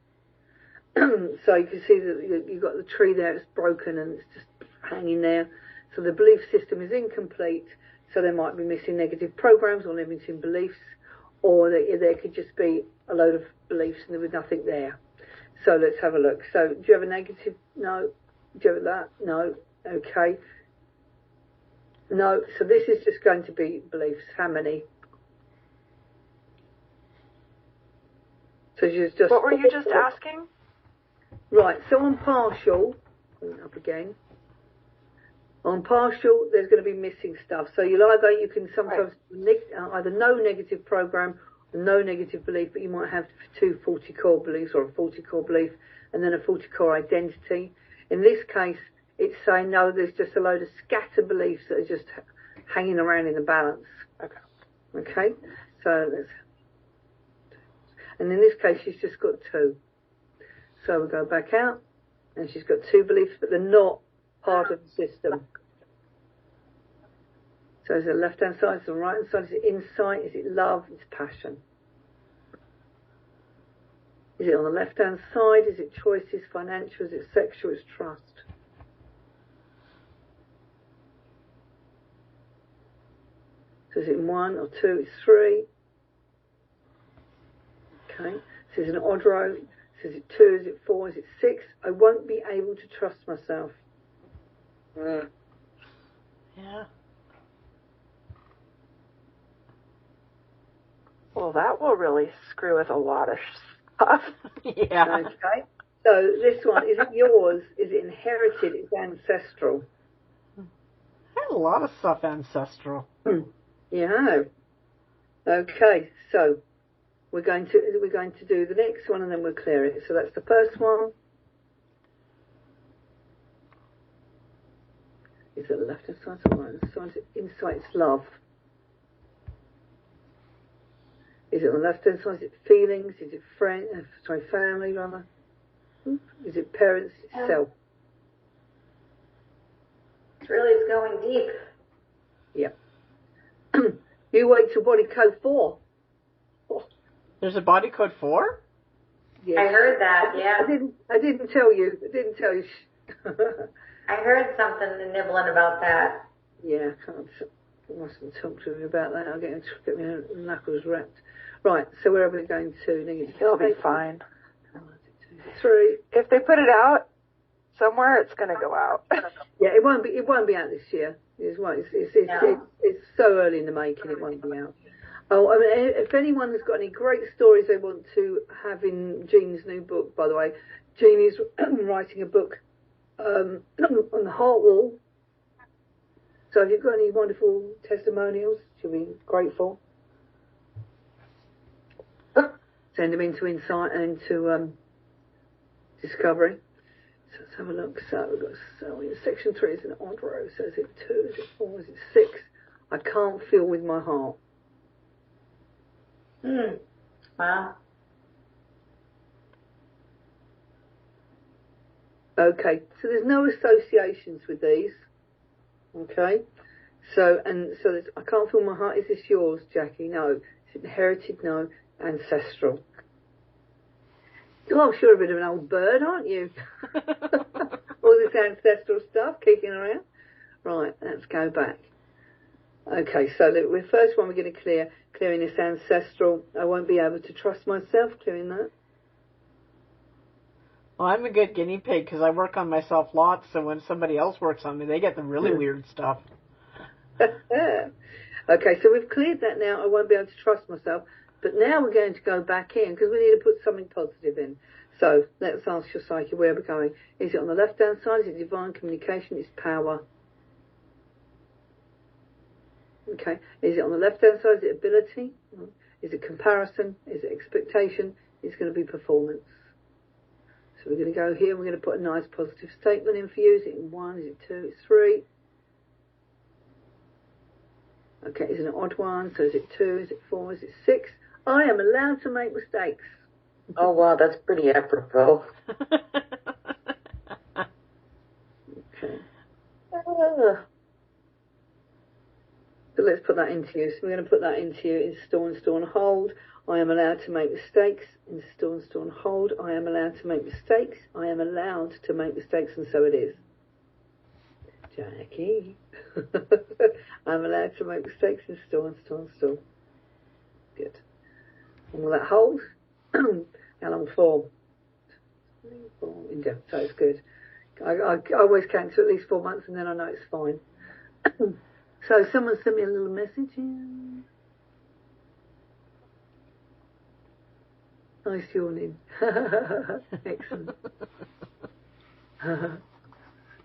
So you can see that you've got the tree there, it's broken and it's just hanging there. So the belief system is incomplete, so they might be missing negative programs or limiting beliefs, or there could just be a load of beliefs and there was nothing there. So let's have a look. So do you have a negative? No. Do you have that? No. Okay. No. So this is just going to be beliefs. How many? So just. What were you just asking? Right. So on partial, up again. On partial, there's going to be missing stuff. So you can sometimes either no negative program or no negative belief, but you might have 2 40 core beliefs or a 40 core belief and then a 40 core identity. In this case, it's saying no, there's just a load of scattered beliefs that are just hanging around in the balance. Okay. So and in this case, she's just got 2. So we'll go back out, and she's got 2 beliefs, but they're not part of the system. So is it left-hand side, is it right-hand side, is it insight, is it love, is it passion? Is it on the left-hand side, is it choices, financial, is it sexual, is it trust? So is it 1 or 2, it's 3. Okay, so is it an odd row, so is it 2, is it 4, is it 6? I won't be able to trust myself. Yeah. Well, that will really screw with a lot of stuff. Yeah. Okay. So this one, is it yours? Is it inherited? Is it ancestral? I had a lot of stuff ancestral. You have. Okay. So we're going to do the next one and then we'll clear it. So that's the first one. Is it the left-hand side or right-hand side? Insight, it's love. Is it on the left-hand side? Is it feelings? Is it family, rather? Is it parents? Self. It really is going deep. Yeah. You wait till body code 4. There's a body code 4? Yes. I heard that, yeah. I didn't tell you. I heard something nibbling about that. Yeah, I mustn't talk to me about that. I'll get my knuckles wrapped. Right, so where are we going to? He'll be fine. 3. If they put it out somewhere, it's going to go out. Yeah, it won't be out this year. It's so early in the making, it won't be out. Oh, I mean, if anyone has got any great stories they want to have in Jean's new book, by the way, Jean is writing a book on the heart wall. So if you've got any wonderful testimonials, she'll be grateful. Send them into Insight and into Discovery. So let's have a look. So we've got section 3 is an odd row. So is it 2? Is it 4? Is it 6? I can't feel with my heart. Wow. Okay, so there's no associations with these. Okay, so I can't feel my heart. Is this yours, Jackie? No. Is it inherited? No. Ancestral. Oh, sure, a bit of an old bird, aren't you? All this ancestral stuff kicking around. Right, let's go back. Okay, so the first one we're going to clearing this ancestral. I won't be able to trust myself, clearing that. Well, I'm a good guinea pig because I work on myself lots, so when somebody else works on me, they get the really weird stuff. Okay, so we've cleared that now. I won't be able to trust myself. But now we're going to go back in because we need to put something positive in. So let's ask your psyche where we're going. Is it on the left-hand side? Is it divine communication? Is power? Okay. Is it on the left-hand side? Is it ability? Is it comparison? Is it expectation? It's going to be performance. So we're going to go here. We're going to put a nice positive statement in for you. Is it 1? Is it 2? Is it 3? Okay, is it an odd one? So is it 2? Is it 4? Is it 6? I am allowed to make mistakes. Oh, wow, that's pretty apropos. Okay. So let's put that into you. So we're going to put that into you. Install and hold. I am allowed to make mistakes. Install and hold. I am allowed to make mistakes. I am allowed to make mistakes, and so it is. Jackie. I'm allowed to make mistakes. Install. Good. And will that hold? How long for? 3, 4, so it's good. I always count to at least 4 months and then I know it's fine. So someone sent me a little message here. Nice yawning. Excellent.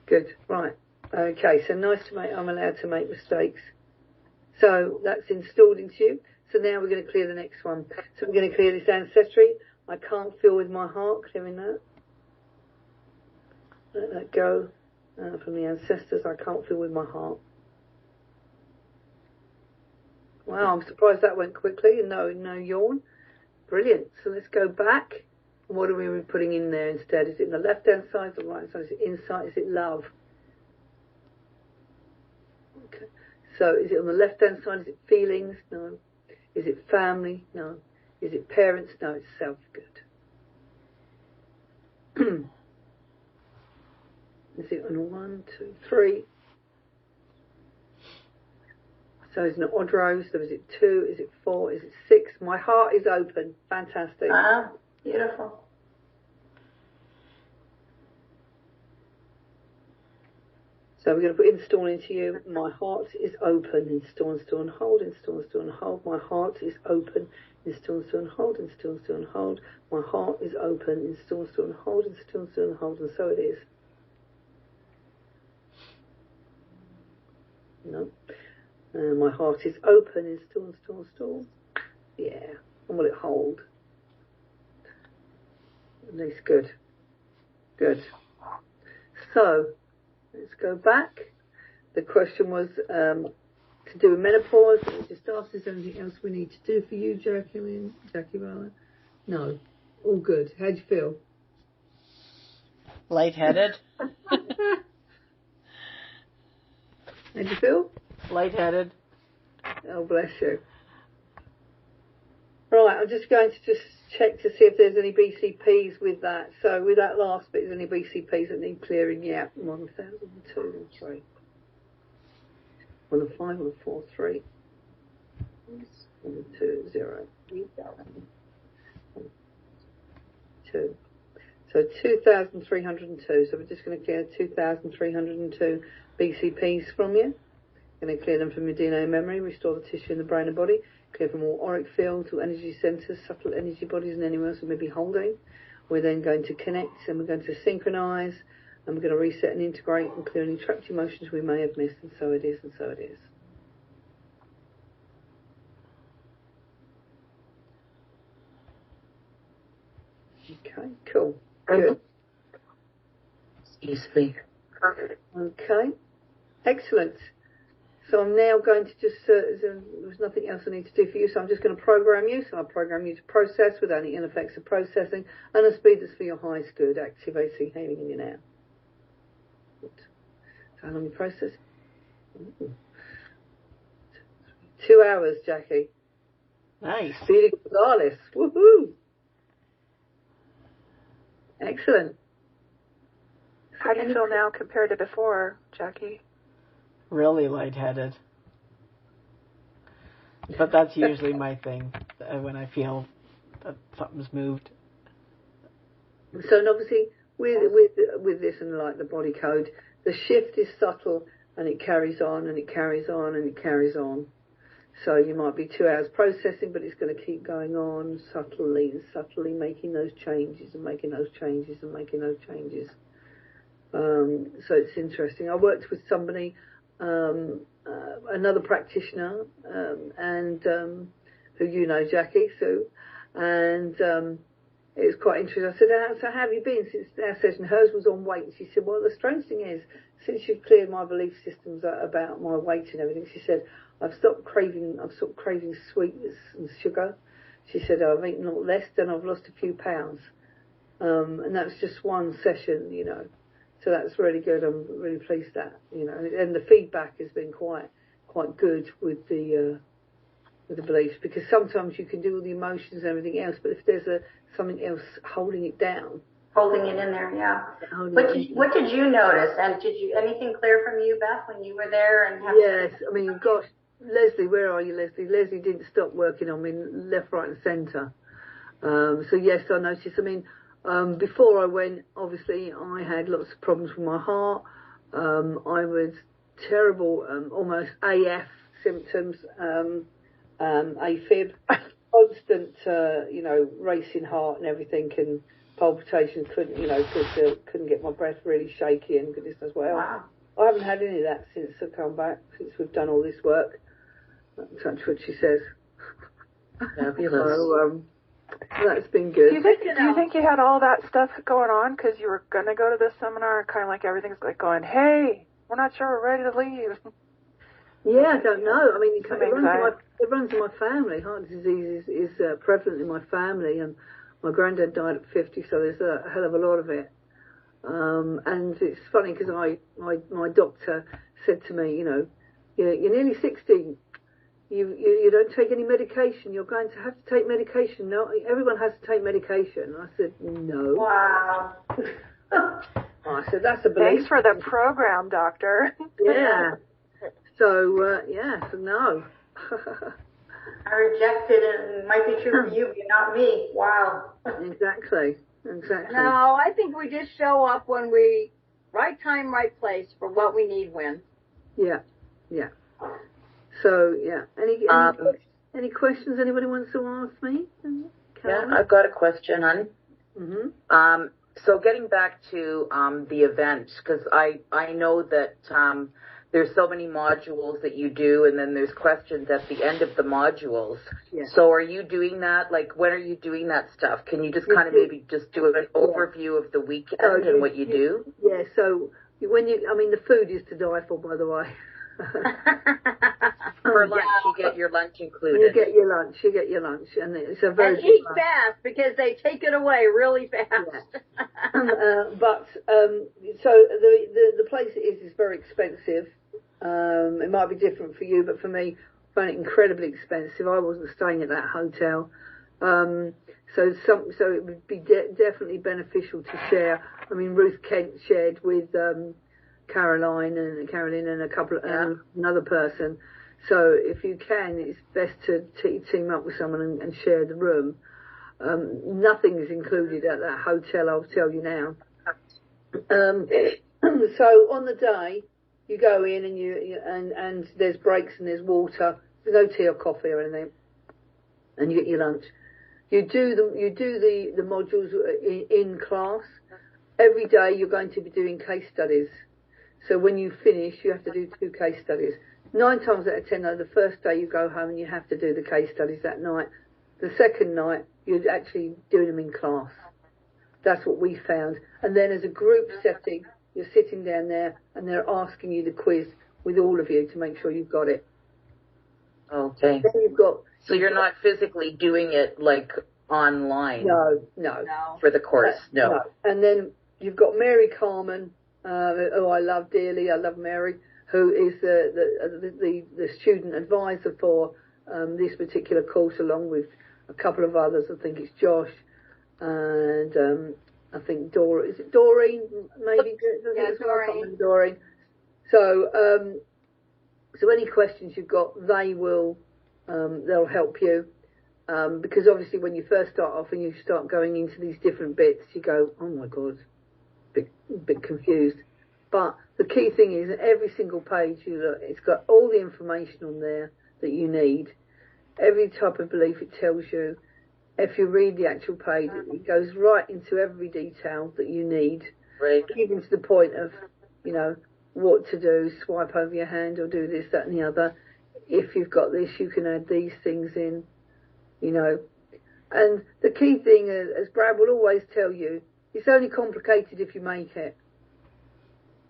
Good. Right. Okay, so I'm allowed to make mistakes. So that's installed into you. So now we're going to clear the next one. So we're going to clear this ancestry. I can't feel with my heart, clearing that. Let that go from the ancestors. I can't feel with my heart. Wow, I'm surprised that went quickly. No yawn. Brilliant. So let's go back. What are we putting in there instead? Is it the left-hand side or the right side? Is it insight? Is it love? Okay. So is it on the left-hand side? Is it feelings? No. Is it family? No. Is it parents? No, it's self. Good. Is it on 1, 2, 3? So is it an odd row? So is it 2? Is it 4? Is it 6? My heart is open. Fantastic. Wow, beautiful. So we're going to put install into you. My heart is open. Install and hold. Install and hold. My heart is open. Install and hold. Install and hold. My heart is open. Install and hold. Install and hold. And so it is. No. My heart is open. Install. Yeah. And will it hold? At least good. Good. So let's go back. The question was to do with menopause. We just asked, is there anything else we need to do for you, Jackie Rowland? No. All good. How'd you feel? Lightheaded. How'd you feel? Lightheaded. Oh, bless you. Right, I'm just going to just check to see if there's any BCPs with that. So with that last bit, is there any BCPs that need clearing? Yeah, 1,002 and 3. 1 and 5, 1 and 4, 3. 1 and 2, 0. 2. So 2,302. So we're just going to clear 2,302 BCPs from you. Going to clear them from your DNA memory, restore the tissue in the brain and body, clear from all auric fields, all energy centres, subtle energy bodies and anywhere else we may be holding. We're then going to connect and we're going to synchronise and we're going to reset and integrate and clear any trapped emotions we may have missed, and so it is, and so it is. Okay, cool. Good. Excuse me. Okay, excellent. So I'm now going to just, there's nothing else I need to do for you, so I'm just going to program you. So I'll program you to process without any ill effects of processing and a speed that's for your highest good, activating healing in you now. So how long you process? 2 hours, Jackie. Nice. Speed regardless. Woohoo! Excellent. How do you feel now compared to before, Jackie? Really lightheaded. But that's usually my thing when I feel that something's moved. So and obviously with this and like the body code, the shift is subtle and it carries on and it carries on and it carries on. So you might be 2 hours processing, but it's going to keep going on subtly and subtly making those changes and making those changes and making those changes. So it's interesting. I worked with somebody, another practitioner, and who you know, Jackie, Sue, and it was quite interesting. I said, so how have you been since our session? Hers was on weight. She said, well, the strange thing is, since you've cleared my belief systems about my weight and everything, she said, I've stopped craving sweetness and sugar. She said, I've eaten a lot less, then I've lost a few pounds. And that's just one session, you know. So that's really good. I'm really pleased that, you know, and the feedback has been quite good with the beliefs, because sometimes you can do all the emotions and everything else, but if there's something else holding it down. Holding it in there, yeah. What did you notice? And did you anything clear from you, Beth, when you were there? And yes, I mean, gosh, Leslie, where are you, Leslie? Leslie didn't stop working on me, left, right, and centre. So yes, I noticed. I mean, before I went, obviously, I had lots of problems with my heart. I was terrible, almost AF symptoms, AFib, constant, you know, racing heart and everything, and palpitations. Couldn't get my breath, really shaky, and goodness knows what else. Wow. I haven't had any of that since I've come back, since we've done all this work. That's what she says. Fabulous. So, that's been good. Do you think you had all that stuff going on because you were going to go to this seminar and kind of like everything's like going, hey, we're not sure we're ready to leave? Yeah, I don't know. I mean, it runs in my family. Heart disease is prevalent in my family, and my granddad died at 50, so there's a hell of a lot of it. And it's funny because my doctor said to me, you know, you're nearly 60. You don't take any medication. You're going to have to take medication. No, everyone has to take medication. I said, no. Wow. I said, that's a belief. Thanks for the program, doctor. Yeah. So, so no. I reject it, and it might be true for you, but not me. Wow. Exactly. No, I think we just show up when we, right time, right place for what we need when. Yeah. So, yeah. Any questions anybody wants to ask me? Yeah, I've got a question, hon. Mm-hmm. So getting back to the event, because I know that there's so many modules that you do, and then there's questions at the end of the modules. Yeah. So are you doing that? Like, when are you doing that stuff? Can you just kind of maybe just do an overview of the weekend and what you do? Yeah, so the food is to die for, by the way. For lunch, you get your lunch included. You get your lunch, and it's a very and eat fast because they take it away really fast. Yeah. So the place is very expensive. It might be different for you, but for me, I found it incredibly expensive. I wasn't staying at that hotel. So it would be definitely beneficial to share. I mean, Ruth Kent shared with Caroline and a couple and another person. So if you can, it's best to team up with someone and share the room. Nothing is included at that hotel, I'll tell you now. So on the day, you go in and there's breaks and there's water. There's no tea or coffee or anything, and you get your lunch. You do the modules in class. Every day you're going to be doing case studies. So when you finish, you have to do 2 case studies. 9 times out of 10, though, the first day you go home and you have to do the case studies that night. The second night, you're actually doing them in class. That's what we found. And then as a group setting, you're sitting down there and they're asking you the quiz with all of you to make sure you've got it. Okay. Then so you're not physically doing it like online? No. For the course, no. And then you've got Mary Carmen, who I love dearly. I love Mary, who is the student advisor for this particular course, along with a couple of others. I think it's Josh and I think Dora. Is it Doreen? Maybe. Yeah, Doreen. Doreen. So any questions you've got, they'll help you. Because obviously when you first start off and you start going into these different bits, you go, oh my God, bit confused. But the key thing is every single page, it's got all the information on there that you need. Every type of belief it tells you. If you read the actual page, it goes right into every detail that you need. Right. Even to the point of, what to do, swipe over your hand or do this, that and the other. If you've got this, you can add these things in, And the key thing, as Brad will always tell you, it's only complicated if you make it.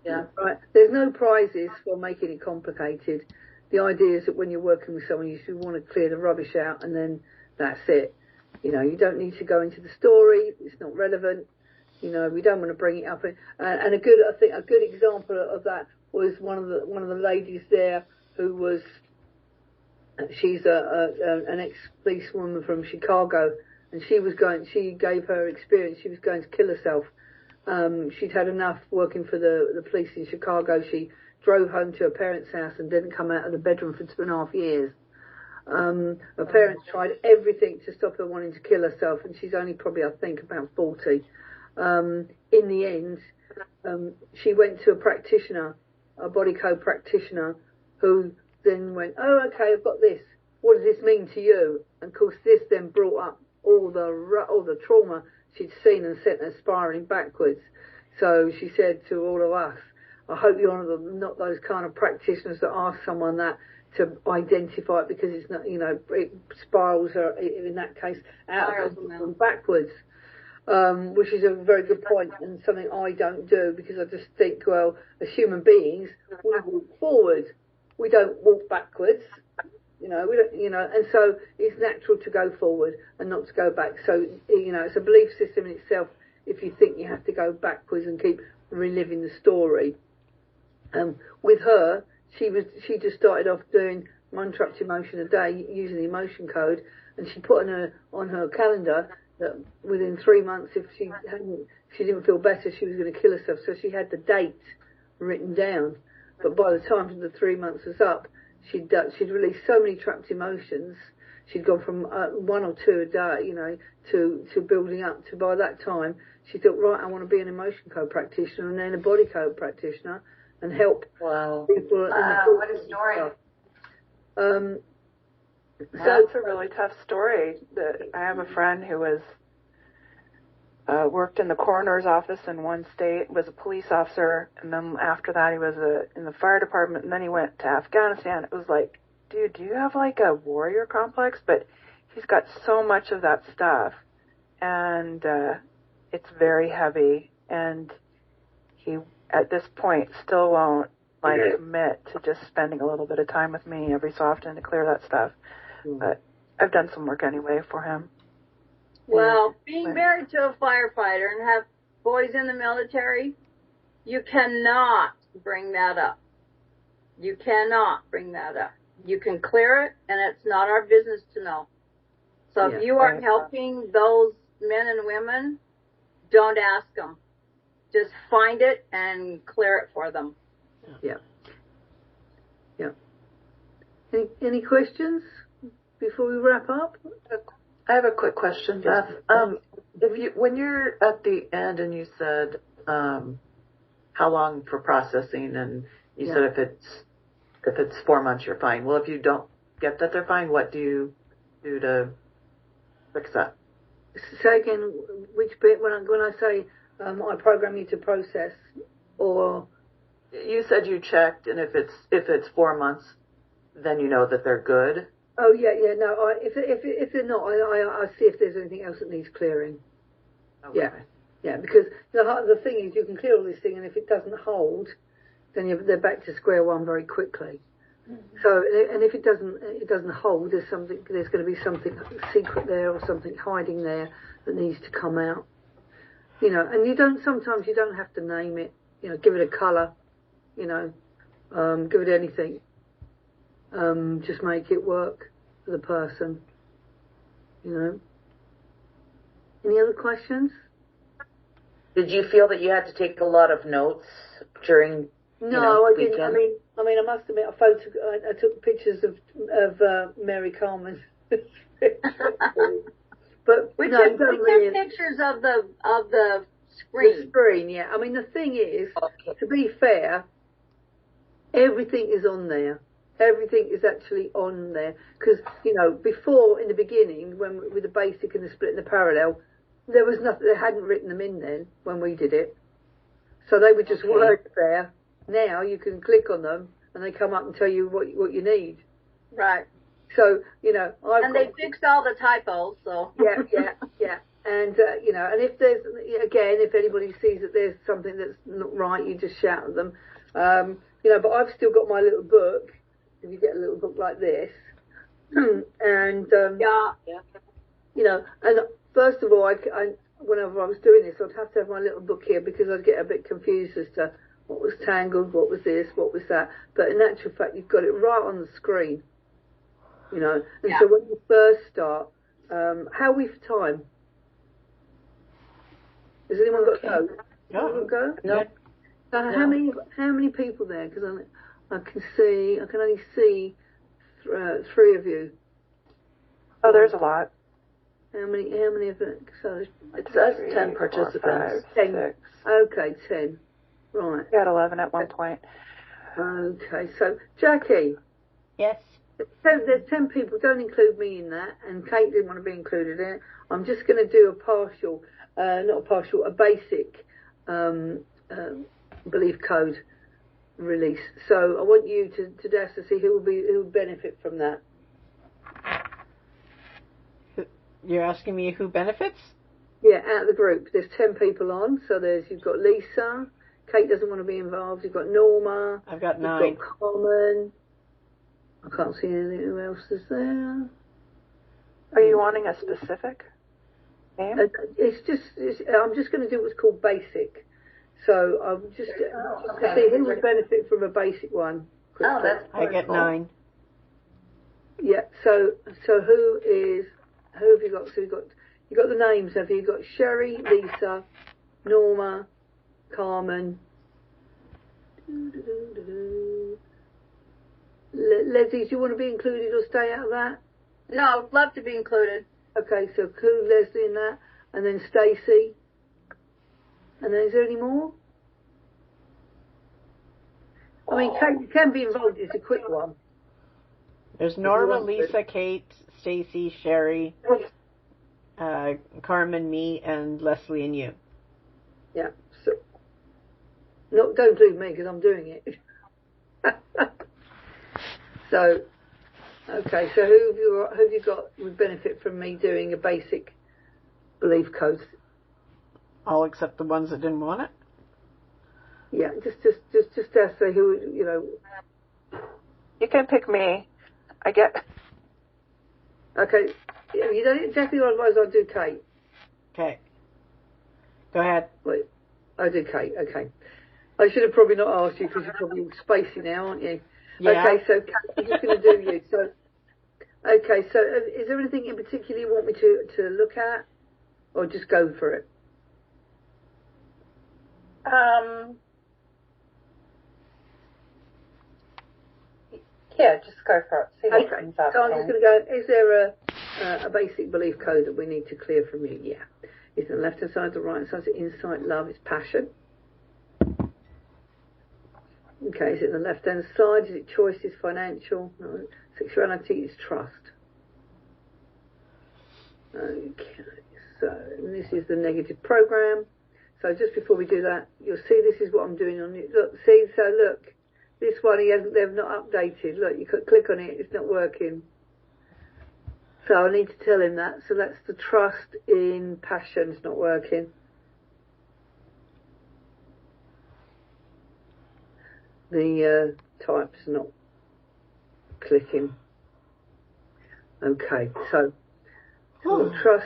Yeah. Right. There's no prizes for making it complicated. The idea is that when you're working with someone, you should want to clear the rubbish out, and then that's it. You don't need to go into the story. It's not relevant. We don't want to bring it up. And a good example of that was one of the ladies there who was. She's an ex-police woman from Chicago, and she gave her experience. She was going to kill herself. She'd had enough working for the police in Chicago. She drove home to her parents' house and didn't come out of the bedroom for 2.5 years. Her parents tried everything to stop her wanting to kill herself, and she's only probably, I think, about 40. In the end, she went to a practitioner, a body code practitioner, who then went, oh, okay, I've got this. What does this mean to you? And of course, this then brought up all the trauma she'd seen and sent her spiraling backwards. So she said to all of us, I hope you're not those kind of practitioners that ask someone that to identify it, because it's not, it spirals her, in that case, out and backwards. Which is a very good point, and something I don't do, because I just think, well, as human beings, we walk forward. We don't walk backwards, we don't, and so it's natural to go forward and not to go back. So, it's a belief system in itself if you think you have to go backwards and keep reliving the story. With her, she just started off doing 1 trapped emotion a day using the emotion code, and she put on her calendar that within 3 months, if she didn't feel better, she was going to kill herself. So she had the date written down. But by the time the 3 months was up, she'd released so many trapped emotions. She'd gone from 1 or 2 a day, to building up to, by that time, she thought, right, I want to be an emotion code practitioner and then a body code practitioner and help people. Wow, what a story. That's a really tough story. I have a friend who was worked in the coroner's office in one state, was a police officer, and then after that he was in the fire department, and then he went to Afghanistan. It was like, dude, do you have like a warrior complex? But he's got so much of that stuff, and it's very heavy, and he, at this point, still won't commit to just spending a little bit of time with me every so often to clear that stuff. But I've done some work anyway for him. Well, being married to a firefighter and have boys in the military, you cannot bring that up. You cannot bring that up. You can clear it, and it's not our business to know. So if you aren't helping those men and women, don't ask them. Just find it and clear it for them. Yeah. Yeah. Any questions before we wrap up? I have a quick question, Beth. When you're at the end and you said how long for processing, and you said if it's 4 months, you're fine. Well, if you don't get that they're fine, what do you do to fix that? Say again, which bit when I say I program you to process, or you said you checked, and if it's 4 months, then you know that they're good. Oh yeah, no. If they're not, I see if there's anything else that needs clearing. Okay. Yeah, because the thing is, you can clear all this thing, and if it doesn't hold, then they're back to square one very quickly. Mm-hmm. So, and if it doesn't hold, there's going to be something secret there or something hiding there that needs to come out. And sometimes you don't have to name it. Give it a colour. Give it anything. Just make it work for the person. Any other questions? Did you feel that you had to take a lot of notes during? No, I didn't. I mean, I must admit, I took pictures of Mary Carmen. But we took pictures of the screen. The screen, yeah. I mean, the thing is, to be fair, everything is on there. Everything is actually on there because before in the beginning, with the basic and the split and the parallel, there was nothing. They hadn't written them in then when we did it, so they were just words there. Now you can click on them and they come up and tell you what you need. Right. So they fixed all the typos. So yeah. And and if anybody sees that there's something that's not right, you just shout at them. But I've still got my little book. If you get a little book like this, and and first of all, whenever I was doing this, I'd have to have my little book here because I'd get a bit confused as to what was tangled, what was this, what was that. But in actual fact, you've got it right on the screen, And so when you first start, how are we for time? Has anyone got to go? No. Go? No. So how many people there? Because I can only see 3 of you. Oh, there's a lot. How many of it? So it says 10 participants. 10. 6. Okay, 10. Right. We had 11 at one point. Okay, so Jackie. Yes. There's 10 people. Don't include me in that, and Kate didn't want to be included in it. I'm just going to do a basic belief code release. So I want you to dare to see who would benefit from that. You're asking me who benefits? Yeah, out of the group. There's 10 people on. So you've got Lisa. Kate doesn't want to be involved. You've got Norma. I've got 9. You've got Carmen. I can't see anything. Who else is there? Are you wanting a specific name? I'm just going to do what's called basic. So I'm just to see who would benefit from a basic one. Oh, that's I get 9. Yeah. So who have you got? So you got the names. Have you got Sherry, Lisa, Norma, Carmen? Leslie, do you want to be included or stay out of that? No, I'd love to be included. Okay, so include Leslie in that, and then Stacey. And then is there any more? I mean, Kate can be involved. It's a quick one. There's Norma, Lisa, Kate, Stacey, Sherry, Carmen, me, and Leslie and you. Yeah. So, don't include me because I'm doing it. So, okay. So who have you got would benefit from me doing a basic belief code? All except the ones that didn't want it. Yeah, just say who You can pick me. I get. Okay, you don't exactly. Otherwise, I'll do Kate. Okay. Go ahead. Wait, I'll do Kate. Okay. I should have probably not asked you because you're probably all spacey now, aren't you? Yeah. Okay, so I'm just going to do you. So, okay, so is there anything in particular you want me to look at, or just go for it? Yeah, just go for it. See what Okay, comes up. so I'm just going to go, is there a basic belief code that we need to clear from you? Yeah. Is it the left-hand side, the right-hand side? Is it insight, love, it's passion? Okay, is it the left-hand side? Is it choices, financial? No. Sexuality is trust. Okay, so this is the negative program. So just before we do that, you'll see this is what I'm doing on it. Look, see, so look, this one they've not updated. Look, you could click on it, it's not working. So I need to tell him that. So that's the trust in passion, it's not working. The type's not clicking. Okay, so trust,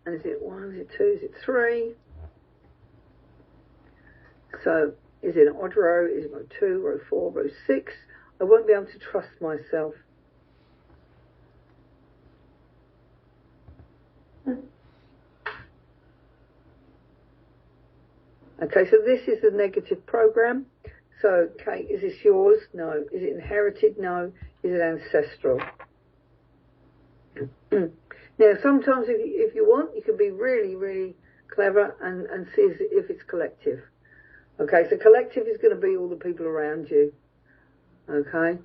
and is it 1, is it 2, is it 3? So is it an odd row, is it row 2, row 4, row 6? I won't be able to trust myself. Okay, so this is the negative program. So, Kate, is this yours? No. Is it inherited? No. Is it ancestral? Now, sometimes if you want, you can be really, really clever and see if it's collective. Okay, so collective is going to be all the people around you. Okay?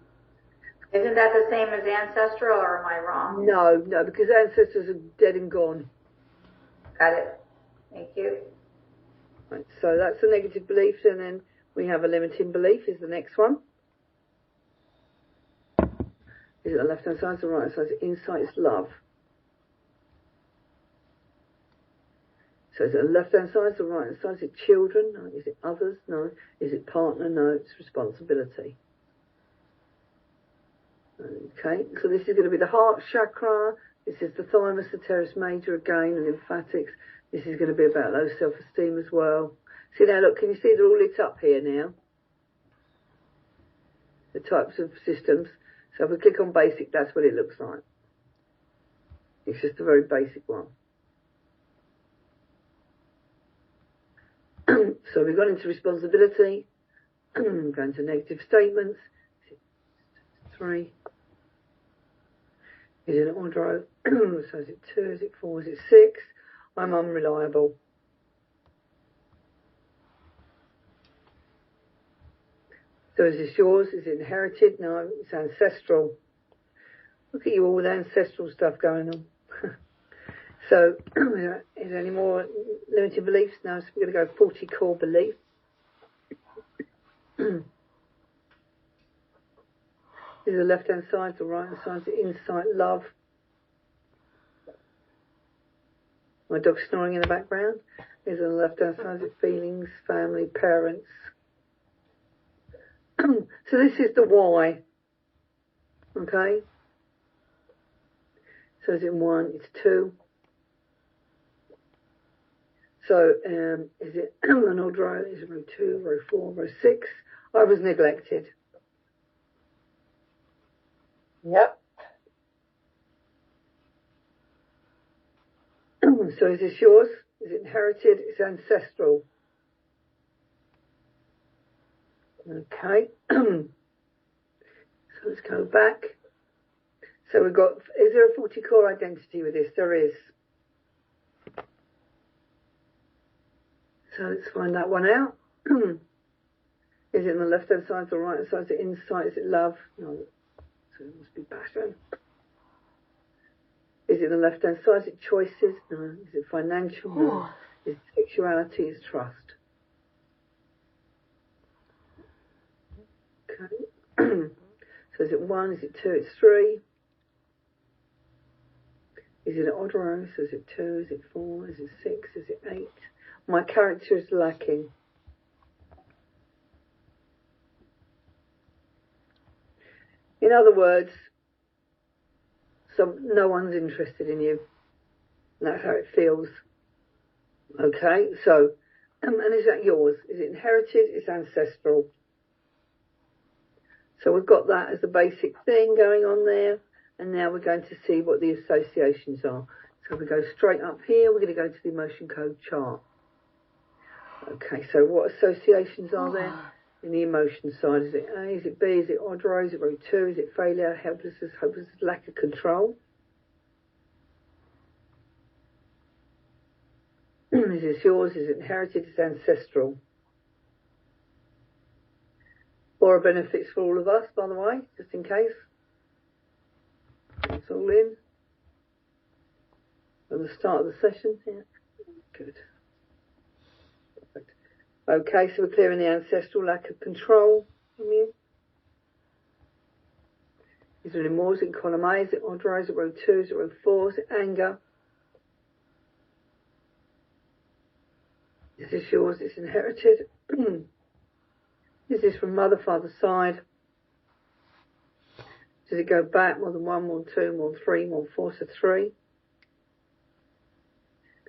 Isn't that the same as ancestral, or am I wrong? No, because ancestors are dead and gone. Got it. Thank you. Right, so that's the negative beliefs, and then we have a limiting belief is the next one. Is it the left-hand side or the right-hand side? Insight is love. So is it the left-hand side or the right-hand side? Is it children? No. Is it others? No. Is it partner? No. It's responsibility. Okay, so this is going to be the heart chakra. This is the thymus, the teres major again, the lymphatics. This is going to be about low self-esteem as well. See now, look, can you see they're all lit up here now? The types of systems. So if we click on basic, that's what it looks like. It's just a very basic one. So we've gone into responsibility, going to negative statements. 3. Is it an odd row? So is it 2, is it 4, is it 6? I'm unreliable. So is this yours? Is it inherited? No, it's ancestral. Look at you all with ancestral stuff going on. So, is there any more limited beliefs? No, so we're going to go 40 core belief. Is the left-hand side, the right-hand side, the insight, love. My dog's snoring in the background. Is on the left-hand side, it feelings, family, parents. So this is the why. Okay? So is it 1? It's 2. So is it an odd row? Is it row 2, row 4, row 6? I was neglected. Yep. So is this yours? Is it inherited? It's ancestral. Okay. So let's go back. So we've got, is there a 40 core identity with this? There is. So let's find that one out. Is it on the left-hand side or right-hand side? Is it insight? Is it love? No. So it must be passion. Is it the left-hand side? Is it choices? No. Is it financial? No. Is it sexuality? Is trust? Okay. So is it 1? Is it 2? It's 3. Is it an odd row? So is it 2? Is it 4? Is it 6? Is it 8? My character is lacking. In other words, no one's interested in you. That's how it feels. Okay, so, and is that yours? Is it inherited? It's ancestral. So we've got that as a basic thing going on there. And now we're going to see what the associations are. So we go straight up here. We're going to go to the emotion code chart. Okay, so what associations are there in the emotion side? Is it A? Is it B? Is it odd row? Is it row 2? Is it failure, helplessness, hopelessness, lack of control? Is this yours? Is it inherited? Is it ancestral? Or benefits for all of us, by the way, just in case. It's all in. At the start of the session. Yeah. Good. Perfect. Okay, so we're clearing the ancestral lack of control from you. Is there any more? Is it column A? Is it odd row? Is it row 2? Is it row 4? Is it anger? Is this yours? It's inherited. Is this from mother, father side? Does it go back more than 1, more than 2, more than 3, more than 4, so 3?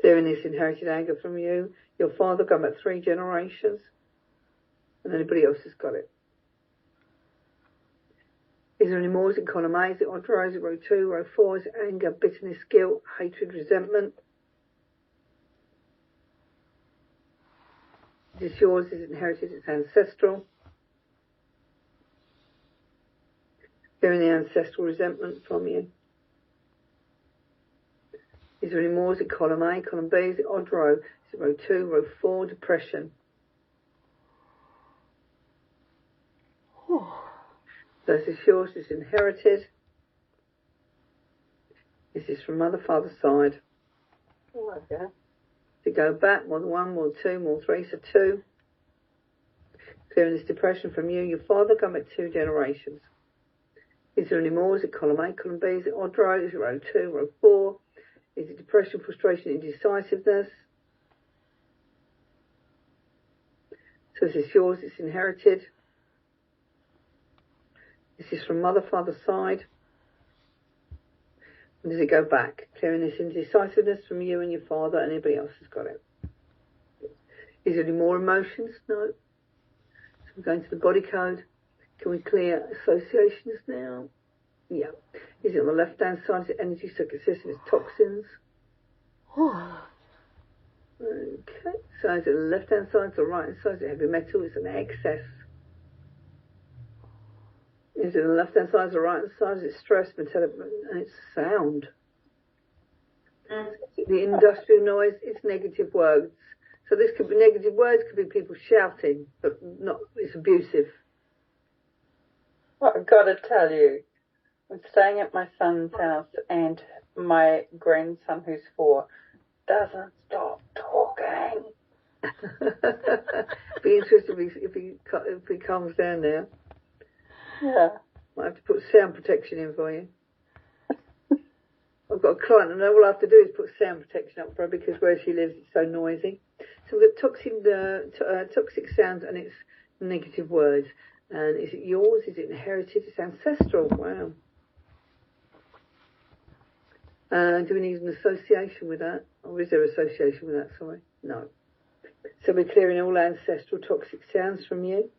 Clearing this inherited anger from you. Your father going back 3 generations. And anybody else has got it. Is there any more? Is it column A? Is it odd row? Is it row 2, row 4? Is it anger, bitterness, guilt, hatred, resentment? Is this yours? Is it inherited? It's ancestral. Clearing the ancestral resentment from you. Is there any more? Is it column A, column B? Is it odd row? Is it row 2, row 4? Depression. So is this yours? Is it inherited? Is this from mother, father side? Okay. To go back more than 1, more than 2, more than 3, so 2. Clearing this depression from you. Your father going back 2 generations. Is there any more? Is it column A, column B? Is it odd row? Is it row 2, row 4? Is it depression, frustration, indecisiveness? So is this yours? It's inherited. Is this from mother, father side? And does it go back? Clearing this indecisiveness from you and your father, and anybody else has got it. Is there any more emotions? No. So we're going to the body code. Can we clear associations now? Yeah. Is it on the left-hand side? Is it energy? So it consists of its toxins. Okay. So is it the left-hand side? The right-hand side? Is it heavy metal? It's an excess. Is it on the left-hand side? Is it the right-hand side? Is it stress? Metallic? And it's sound. The industrial noise, it's negative words. So this could be negative words, could be people shouting, but not, it's abusive. Well, I've got to tell you, I'm staying at my son's house and my grandson, who's 4, doesn't stop talking. Be interested if he calms down now. Yeah. Might have to put sound protection in for you. I've got a client and all I have to do is put sound protection up for her because where she lives it's so noisy. So we've got toxic sounds and it's negative words. And is it yours? Is it inherited? It's ancestral. Wow. Do we need an association with that? Or is there association with that? Sorry. No. So we're clearing all ancestral toxic sounds from you.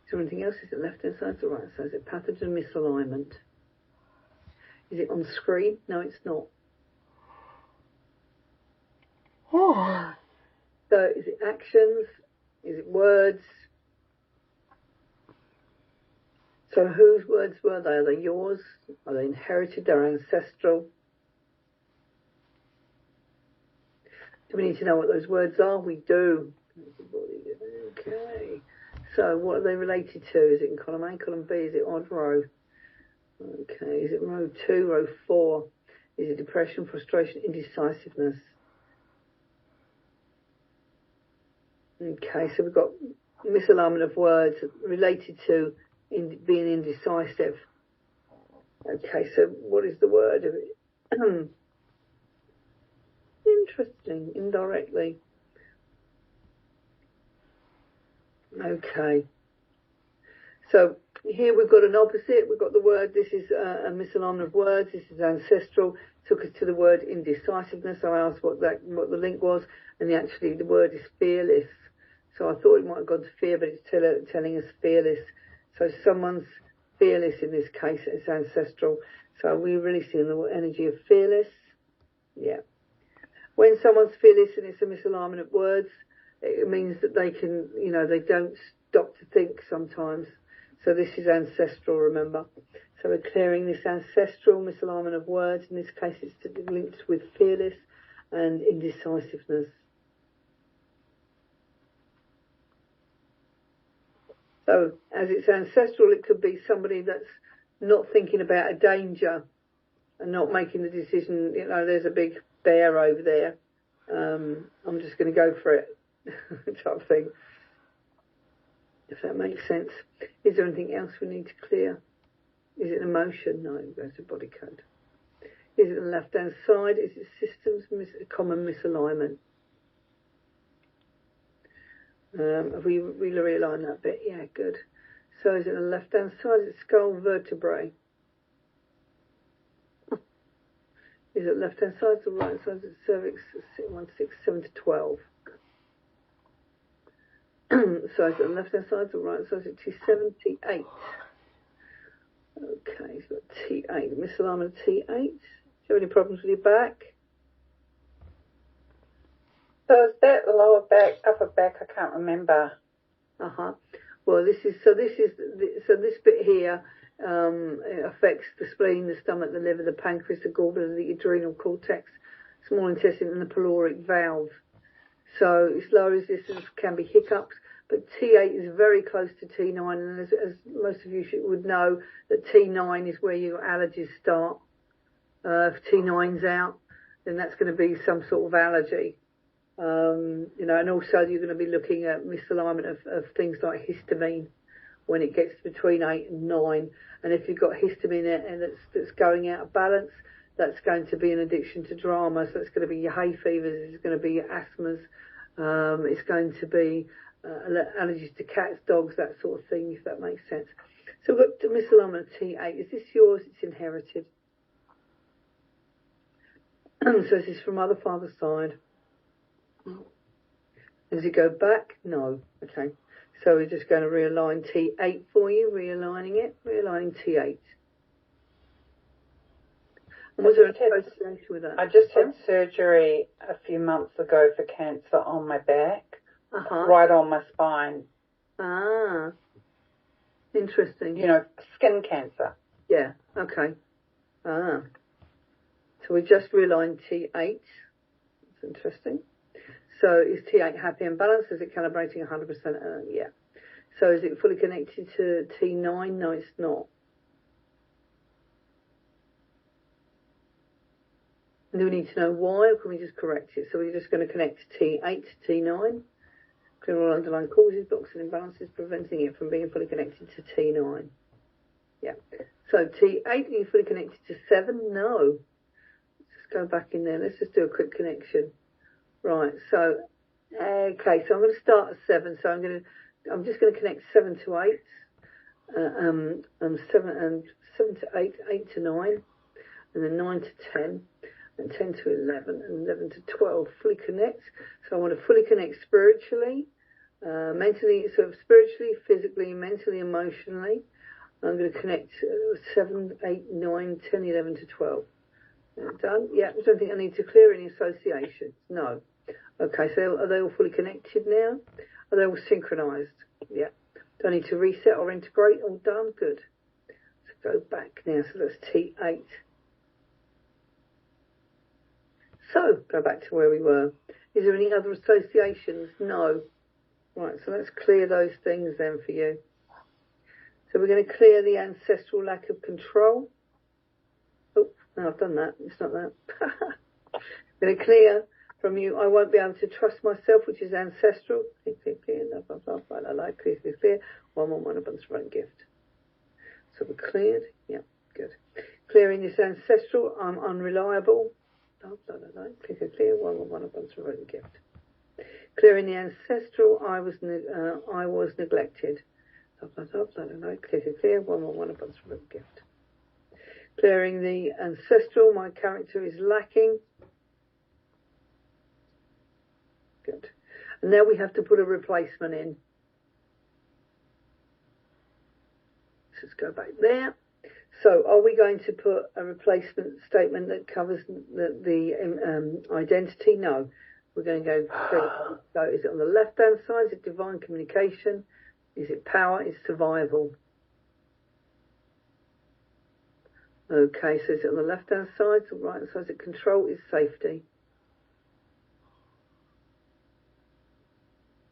Is there anything else? Is it left hand side or right side? Is it pathogen misalignment? Is it on screen? No, it's not. So is it actions? Is it words? So whose words were they? Are they yours? Are they inherited? They're ancestral? Do we need to know what those words are? We do. Okay. So what are they related to? Is it in column A, column B? Is it odd row? Okay. Is it row 2, row 4? Is it depression, frustration, indecisiveness? Okay, so we've got misalignment of words related to being indecisive. Okay, so what is the word of it? Interesting, indirectly. Okay. So here we've got an opposite. We've got the word, this is a misalignment of words. This is ancestral. Took us to the word indecisiveness. I asked what the link was, and actually the word is fearless. So I thought it might have gone to fear, but it's telling us fearless. So someone's fearless in this case. It's ancestral. So we're really seeing the energy of fearless. Yeah. When someone's fearless and it's a misalignment of words, it means that they can, they don't stop to think sometimes. So this is ancestral, remember. So we're clearing this ancestral misalignment of words. In this case, it's linked with fearless and indecisiveness. So as it's ancestral, it could be somebody that's not thinking about a danger and not making the decision, there's a big bear over there. I'm just going to go for it type thing. If that makes sense. Is there anything else we need to clear? Is it emotion? No, that's a body code. Is it the left-hand side? Is it systems, common misalignment? Have we realigned that bit? Yeah, good. So is it the left-hand side? Is it skull, vertebrae? Is it left-hand side or right side? Is it cervix, 1, 6, 7 to 12? So is it the left-hand side or right side? Is it T7, T8? Okay, so T8, misalignment of T8. Do you have any problems with your back? So is that the lower back, upper back? I can't remember. Well, this bit here it affects the spleen, the stomach, the liver, the pancreas, the gallbladder, the adrenal cortex, small intestine, and the pyloric valve. So it's low resistance, can be hiccups, but T8 is very close to T9, and as most of you would know, that T9 is where your allergies start. If T9's out, then that's going to be some sort of allergy. And also you're going to be looking at misalignment of things like histamine when it gets between 8 and 9. And if you've got histamine and that's going out of balance, that's going to be an addiction to drama. So it's going to be your hay fevers, it's going to be your asthmas, it's going to be allergies to cats, dogs, that sort of thing, if that makes sense. So we've got the misalignment of T8. Is this yours? It's inherited. So this is from mother, father's side. Does it go back? No. Okay. So we're just going to realign T8 for you, realigning T8. And was there a association with that? I just had surgery a few months ago for cancer on my back, right on my spine. Ah, interesting. Skin cancer. Yeah, okay. Ah. So we just realigned T8. That's interesting. So is T8 happy and balanced? Is it calibrating 100%? Yeah. So is it fully connected to T9? No, it's not. Do we need to know why, or can we just correct it? So we're just going to connect T8 to T9. Clear all underlying causes, blocks and imbalances, preventing it from being fully connected to T9. Yeah. So T8, are you fully connected to 7? No. Let's just go back in there. Let's just do a quick connection. Right, so, okay, so I'm going to start at 7. So I'm just going to connect 7 to 8, 7 to 8, 8 to 9, and then 9 to 10, and 10 to 11, and 11 to 12. Fully connect. So I want to fully connect spiritually, mentally, so spiritually, physically, mentally, emotionally. I'm going to connect 7, 8, 9, 10, 11 to 12. Done? Yeah, I don't think I need to clear any associations. No. Okay, so are they all fully connected now? Are they all synchronized? Yeah. Do I need to reset or integrate? All done? Good. So go back now. So that's T8. So go back to where we were. Is there any other associations? No. Right, so let's clear those things then for you. So we're going to clear the ancestral lack of control. Oh, no, I've done that. It's not that. I'm going to clear from you, I won't be able to trust myself, which is ancestral. Clear, blah, blah, blah, blah, blah, blah, clear. 111 abundance front gift. So we're cleared. Yeah, good. Clearing this ancestral, I'm unreliable. Blah, blah, blah, blah. Clear. 111 abundance front gift. Clearing the ancestral, I was neglected. Clear. One abundance from a gift. Clearing the ancestral. My character is lacking. Good. And now we have to put a replacement in. Let's go back there. So are we going to put a replacement statement that covers the identity? No. We're going to go through. So is it on the left-hand side? Is it divine communication? Is it power? Is it survival? Okay, so is it on the left-hand side? So right-hand side, is it control? Is safety?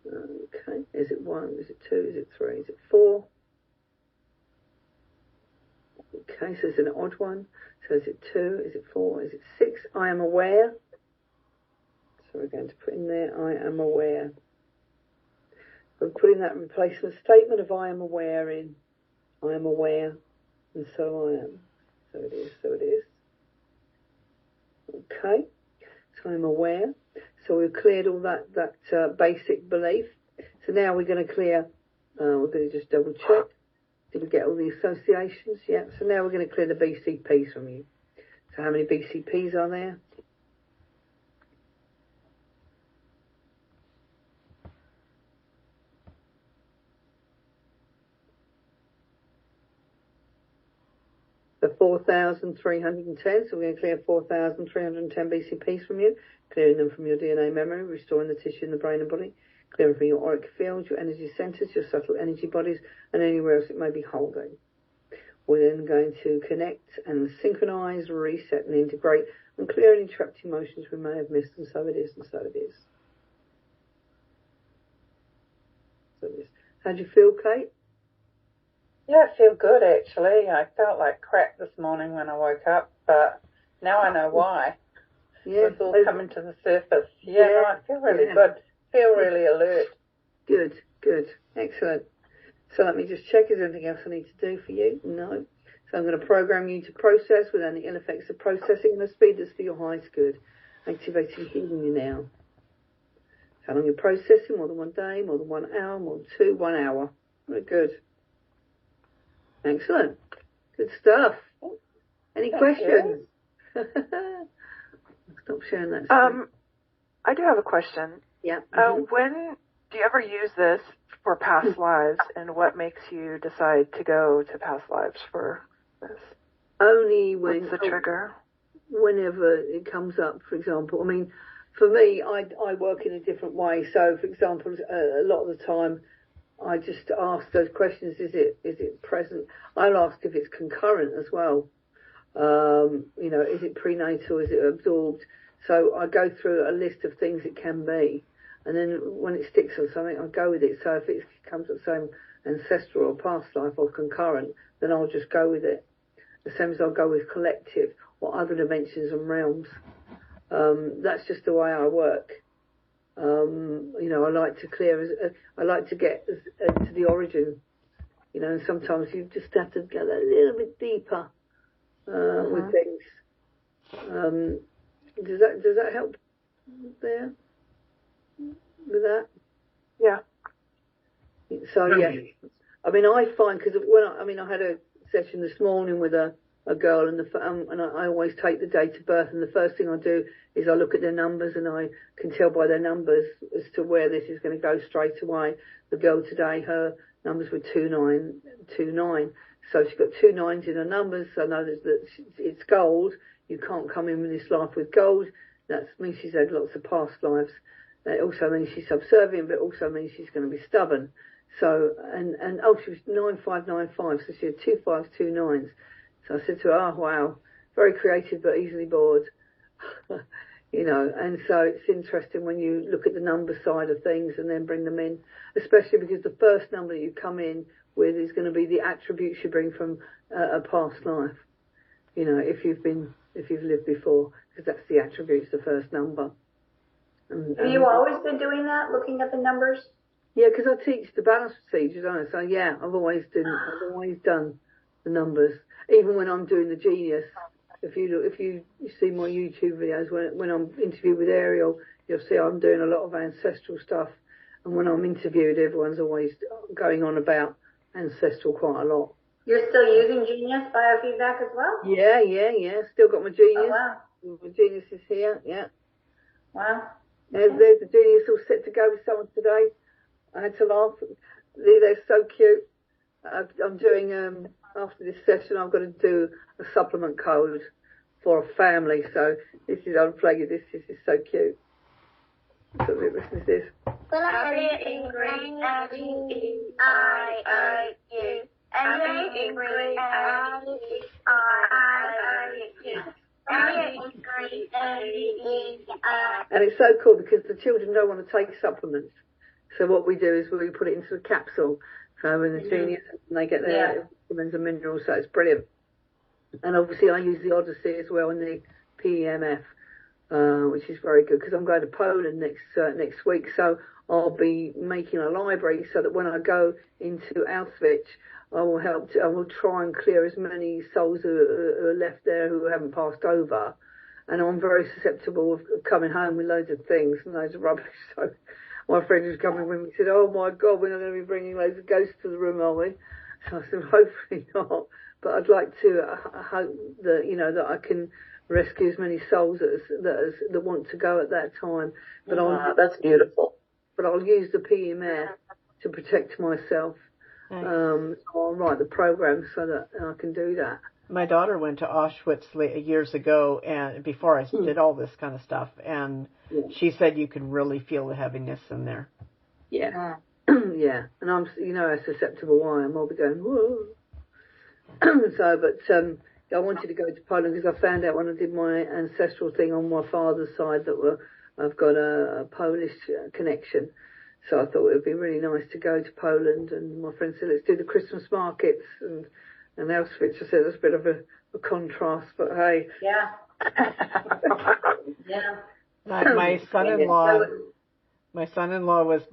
Okay, is it 1? Is it 2? Is it 3? Is it 4? Okay, so is it an odd one? So is it 2? Is it 4? Is it 6? I am aware. So we're going to put in there, I am aware. We're putting that replacement statement of I am aware in. I am aware, and so I am. So it is, so it is. Okay, so I'm aware. So we've cleared all that basic belief. So now we're going to clear, we're going to just double check. Did we get all the associations? Yeah, so now we're going to clear the BCPs from you. So how many BCPs are there? The 4,310, so we're going to clear 4,310 BCPs from you, clearing them from your DNA memory, restoring the tissue in the brain and body, clearing from your auric field, your energy centers, your subtle energy bodies, and anywhere else it may be holding. We're then going to connect and synchronize, reset and integrate, and clear any trapped emotions we may have missed, and so it is, and so it is. So it is. How do you feel, Kate? Yeah, I feel good actually. I felt like crap this morning when I woke up, but now I know why. Yeah, it's all coming to the surface. Yeah, no, I feel really good. Feel really alert. Good, good, excellent. So let me just check, is there anything else I need to do for you? No. So I'm going to program you to process without any ill effects of processing and the speed that's for your highest good. Activating healing you now. How long you're processing? More than 1 day, more than 1 hour, more than 2, 1 hour. Very good. Excellent. Good stuff. Any questions? Stop sharing that screen. I do have a question. Yeah. When do you ever use this for past lives, and what makes you decide to go to past lives for this? Only when... What's the trigger? Whenever it comes up, for example. I mean, for me, I work in a different way. So, for example, a lot of the time, I just ask those questions, is it present? I'll ask if it's concurrent as well. You know, is it prenatal, is it absorbed? So I go through a list of things it can be. And then when it sticks on something, I go with it. So if it comes up saying ancestral or past life or concurrent, then I'll just go with it. The same as I'll go with collective or other dimensions and realms. That's just the way I work. You know, I like to clear, I like to get to the origin, you know, and sometimes you just have to go a little bit deeper with things. Does that help there with that? Yeah. So, yeah. I mean, I find, because when I had a session this morning with a girl, and I always take the date of birth, and the first thing I do is I look at their numbers, and I can tell by their numbers as to where this is going to go straight away. The girl today, her numbers were 2929, so she's got 2 9s in her numbers, so I know that it's gold. You can't come in with this life with gold. That means she's had lots of past lives. It also means she's subservient, but it also means she's going to be stubborn. So, and she was 9595, so she had 2 5s, 2 9s. So I said to her, oh, wow, very creative but easily bored. You know, and so it's interesting when you look at the number side of things and then bring them in, especially because the first number you come in with is going to be the attributes you bring from a past life. You know, if you've lived before, because that's the attributes, the first number. Have you always been doing that, looking at the numbers? Yeah, because I teach the balance procedures, don't I? So yeah, I've always done the numbers. Even when I'm doing the genius, if you see my YouTube videos, when I'm interviewed with Ariel, you'll see I'm doing a lot of ancestral stuff. And when I'm interviewed, everyone's always going on about ancestral quite a lot. You're still using Genius biofeedback as well? Yeah. Still got my Genius. Oh, wow. My Genius is here, yeah. Wow. There's the Genius all set to go with someone today. I had to laugh. They're so cute. I'm doing, after this session, I've got to do a supplement code for a family. So this is, I'll play you this. This is so cute. So listen to this. And it's so cool because the children don't want to take supplements. So what we do is we put it into a capsule. So in the Genius, and they get their vitamins and minerals. So it's brilliant. And obviously I use the Odyssey as well in the PEMF, which is very good because I'm going to Poland next week. So I'll be making a library so that when I go into Auschwitz, I will try and clear as many souls who are left there who haven't passed over. And I'm very susceptible of coming home with loads of things and loads of rubbish. So my friend who's coming with me said, "Oh my God, we're not going to be bringing loads of ghosts to the room, are we?" So I said, "Hopefully not. But I'd like to hope that, that I can rescue as many souls that want to go at that time." But that's beautiful. But I'll use the PMF to protect myself. Nice. So I'll write the program so that I can do that. My daughter went to Auschwitz years ago, and before I did all this kind of stuff, and she said you could really feel the heaviness in there. Yeah. Yeah. And I'm, how susceptible I am. I'll be going, whoa. I wanted to go to Poland because I found out when I did my ancestral thing on my father's side that I've got a Polish connection. So I thought it would be really nice to go to Poland. And my friend said, let's do the Christmas markets and Auschwitz. I said, that's a bit of a contrast, but hey. Yeah. Yeah. My son-in-law was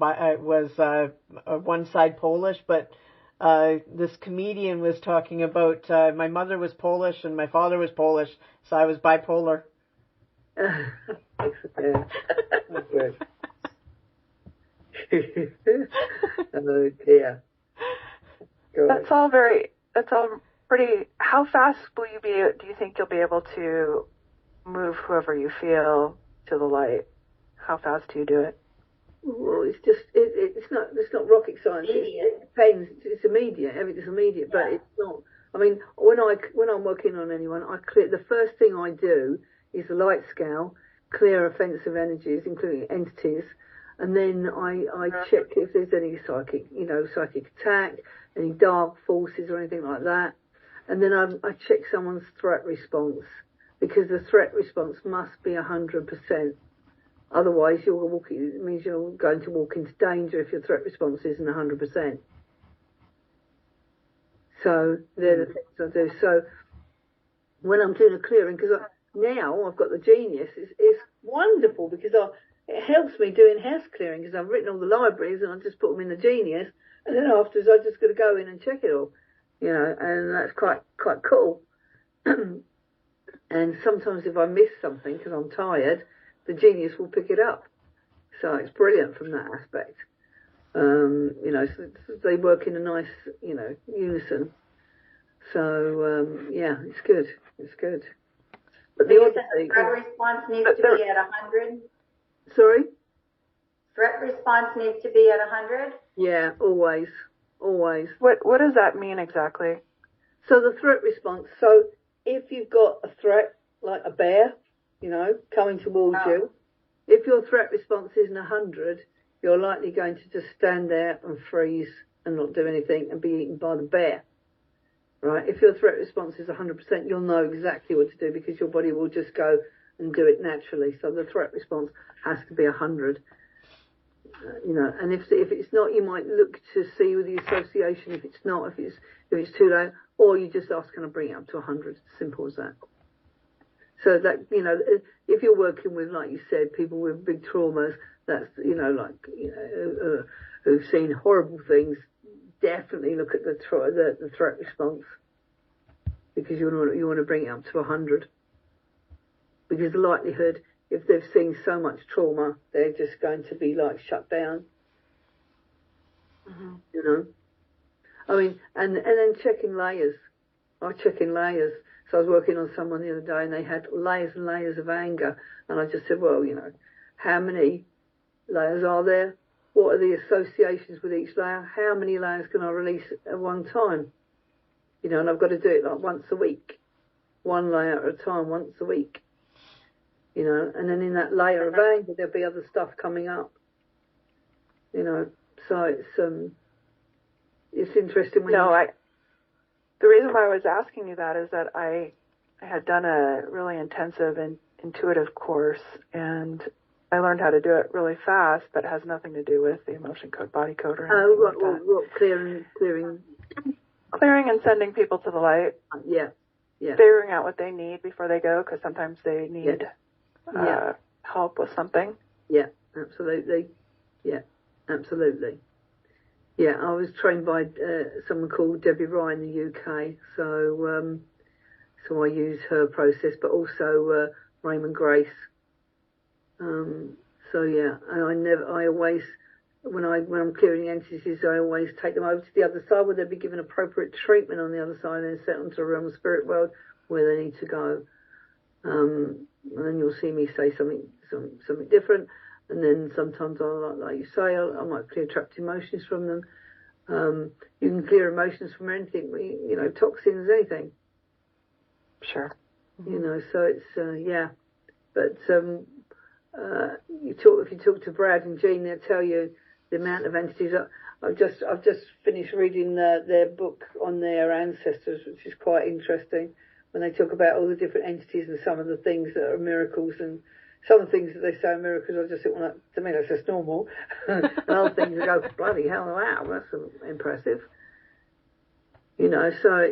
one side Polish, but this comedian was talking about my mother was Polish and my father was Polish, so I was bipolar. Okay. Oh dear. That's all pretty. How fast do you think you'll be able to move whoever you feel to the light? How fast do you do it? Well, it's not rocket science. It depends. It's immediate. Everything's immediate, but it's not. I mean, when I'm working on anyone, the first thing I do is the light scale, clear offensive energies, including entities, and then I check if there's any psychic attack, any dark forces or anything like that, and then I check someone's threat response because the threat response must be 100%. Otherwise, it means you're going to walk into danger if your threat response isn't 100%. So they're the things I do. So when I'm doing a clearing, because now I've got the Genius, it's wonderful because it helps me doing house clearing because I've written all the libraries and I just put them in the Genius, and then afterwards I just got to go in and check it all, and that's quite cool. And sometimes if I miss something because I'm tired, the Genius will pick it up. So it's brilliant from that aspect. So they work in a nice, unison. So, it's good. It's good. But the threat response needs to be at 100? Sorry? Threat response needs to be at 100? Yeah, always. Always. What does that mean exactly? So the threat response, so if you've got a threat, like a bear, coming towards you, if your threat response isn't 100, you're likely going to just stand there and freeze and not do anything and be eaten by the bear. Right? If your threat response is 100%, you'll know exactly what to do because your body will just go and do it naturally. So the threat response has to be 100. And if it's not, you might look to see with the association. If it's not, if it's too low, or you just ask, can I bring it up to 100? Simple as that. So that, if you're working with, like you said, people with big traumas, that's, who've seen horrible things, definitely look at the threat response because you want to bring it up to 100. Because the likelihood, if they've seen so much trauma, they're just going to be shut down. Mm-hmm. I mean, and then checking layers. I check in layers. So I was working on someone the other day and they had layers and layers of anger. And I just said, well, how many layers are there? What are the associations with each layer? How many layers can I release at one time? And I've got to do it like once a week. One layer at a time, once a week. And then in that layer of anger, there'll be other stuff coming up. So it's interesting when the reason why I was asking you that is that I had done a really intensive and intuitive course, and I learned how to do it really fast, but it has nothing to do with the emotion code, body code, or anything like that. Clearing and sending people to the light. Yeah. Figuring out what they need before they go, because sometimes they need help with something. Yeah, absolutely. Yeah, absolutely. Yeah, I was trained by someone called Debbie Rye in the UK, so I use her process, but also Raymond Grace. So yeah, and I always, when I'm clearing entities, I always take them over to the other side where they'll be given appropriate treatment on the other side, and then set them to the realm of spirit world where they need to go. And then you'll see me say something different. And then sometimes like you say, I might clear trapped emotions from them. You can clear emotions from anything, toxins, anything. Sure. So it's, yeah. But if you talk to Brad and Jean, they'll tell you the amount of entities. I've just finished reading their book on their ancestors, which is quite interesting. When they talk about all the different entities and some of the things that are miracles, and some of the things that they say are miracles, I just think, well, to me that's just normal. And other things I go, bloody hell, wow, that's impressive. So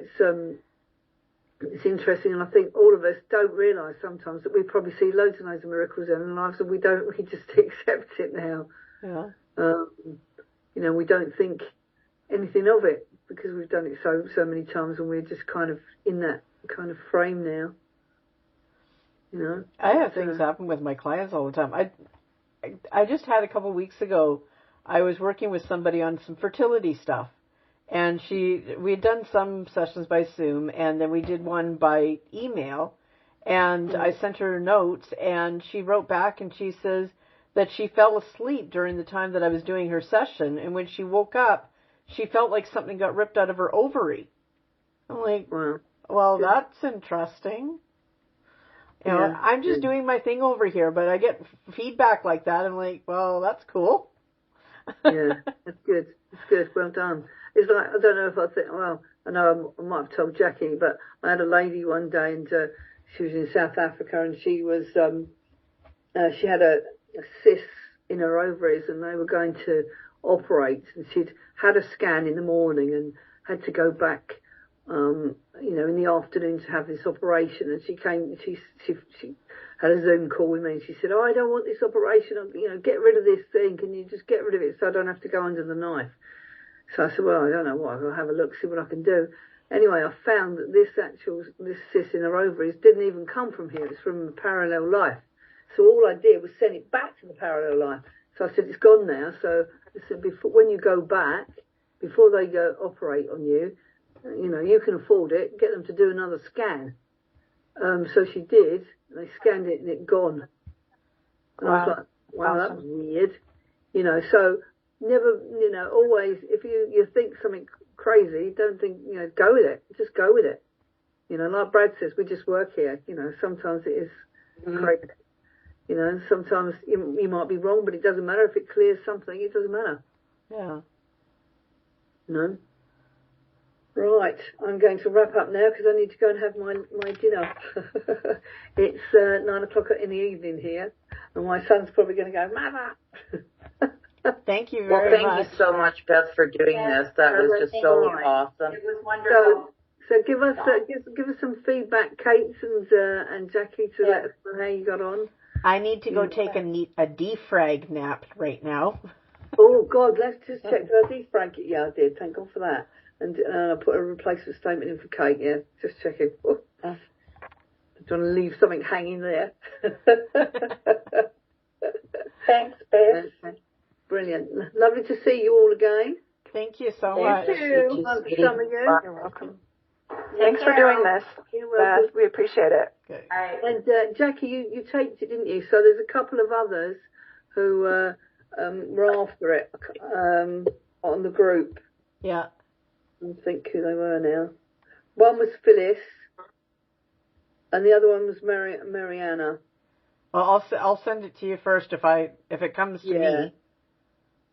it's interesting, and I think all of us don't realise sometimes that we probably see loads and loads of miracles in our lives, and we just accept it now. Yeah. We don't think anything of it because we've done it so many times, and we're just kind of in that kind of frame now. I have things happen with my clients all the time. I just had a couple of weeks ago, I was working with somebody on some fertility stuff, and we had done some sessions by Zoom, and then we did one by email, and I sent her notes, and she wrote back, and she says that she fell asleep during the time that I was doing her session, and when she woke up, she felt like something got ripped out of her ovary. I'm like, well, that's interesting. I'm just doing my thing over here, but I get feedback like that. I'm like, well, that's cool. Yeah, that's good. It's good. Well done. It's like, I don't know if I think, I know I might have told Jackie, but I had a lady one day, and she was in South Africa, and she was, she had a cyst in her ovaries, and they were going to operate, and she'd had a scan in the morning and had to go back in the afternoon to have this operation, and she had a Zoom call with me, and she said, I don't want this operation, get rid of this thing, can you just get rid of it so I don't have to go under the knife? So I said, well, I don't know what, I'll have a look, see what I can do. Anyway, I found that this cyst in her ovaries didn't even come from here, it's from a parallel life. So all I did was send it back to the parallel life. So I said, it's gone now, so I said, when you go back, before they go operate on you, you can afford it, get them to do another scan. So she did, they scanned it and it gone. And I was like, wow, that was weird. So never, always, if you think something crazy, don't think, go with it. Just go with it. Like Brad says, we just work here. Sometimes it is crazy. Sometimes you might be wrong, but it doesn't matter. If it clears something, it doesn't matter. Yeah. No. Right, I'm going to wrap up now because I need to go and have my dinner. It's 9 o'clock in the evening here, and my son's probably going to go, Mama. Thank you very much. Well, thank you so much, Beth, for doing this. That was just so awesome. It was wonderful. So give us some feedback, Kate and Jackie, to let us know how you got on. I need to go take a defrag nap right now. Oh God, let's just check. Did I defrag it? Yeah, I did. Thank God for that. And I put a replacement statement in for Kate, yeah. Just checking. Oh. I don't want to leave something hanging there. Thanks, Beth. Okay. Brilliant. Lovely to see you all again. Thank you so much. Thank you. Some of you. You're welcome. Thanks for doing this, Beth. We appreciate it. Okay. And Jackie, you taped it, didn't you? So there's a couple of others who were after it on the group. Yeah. I think who they were now. One was Phyllis, and the other one was Mariana. Well, I'll send it to you first if it comes to me.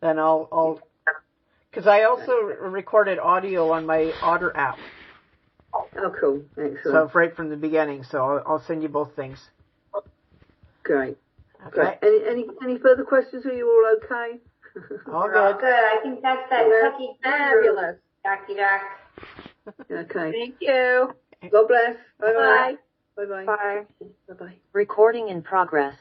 Then I'll because I also recorded audio on my Otter app. Oh, cool! Excellent. So right from the beginning. So I'll send you both things. Great. Okay. Great. Any further questions? Are you all okay? All We're good. good. I think that's that Chucky Fabulous. Jackie Jack. Okay. Thank you. God bless. Bye bye. Bye. Bye bye. Bye. Bye bye. Recording in progress.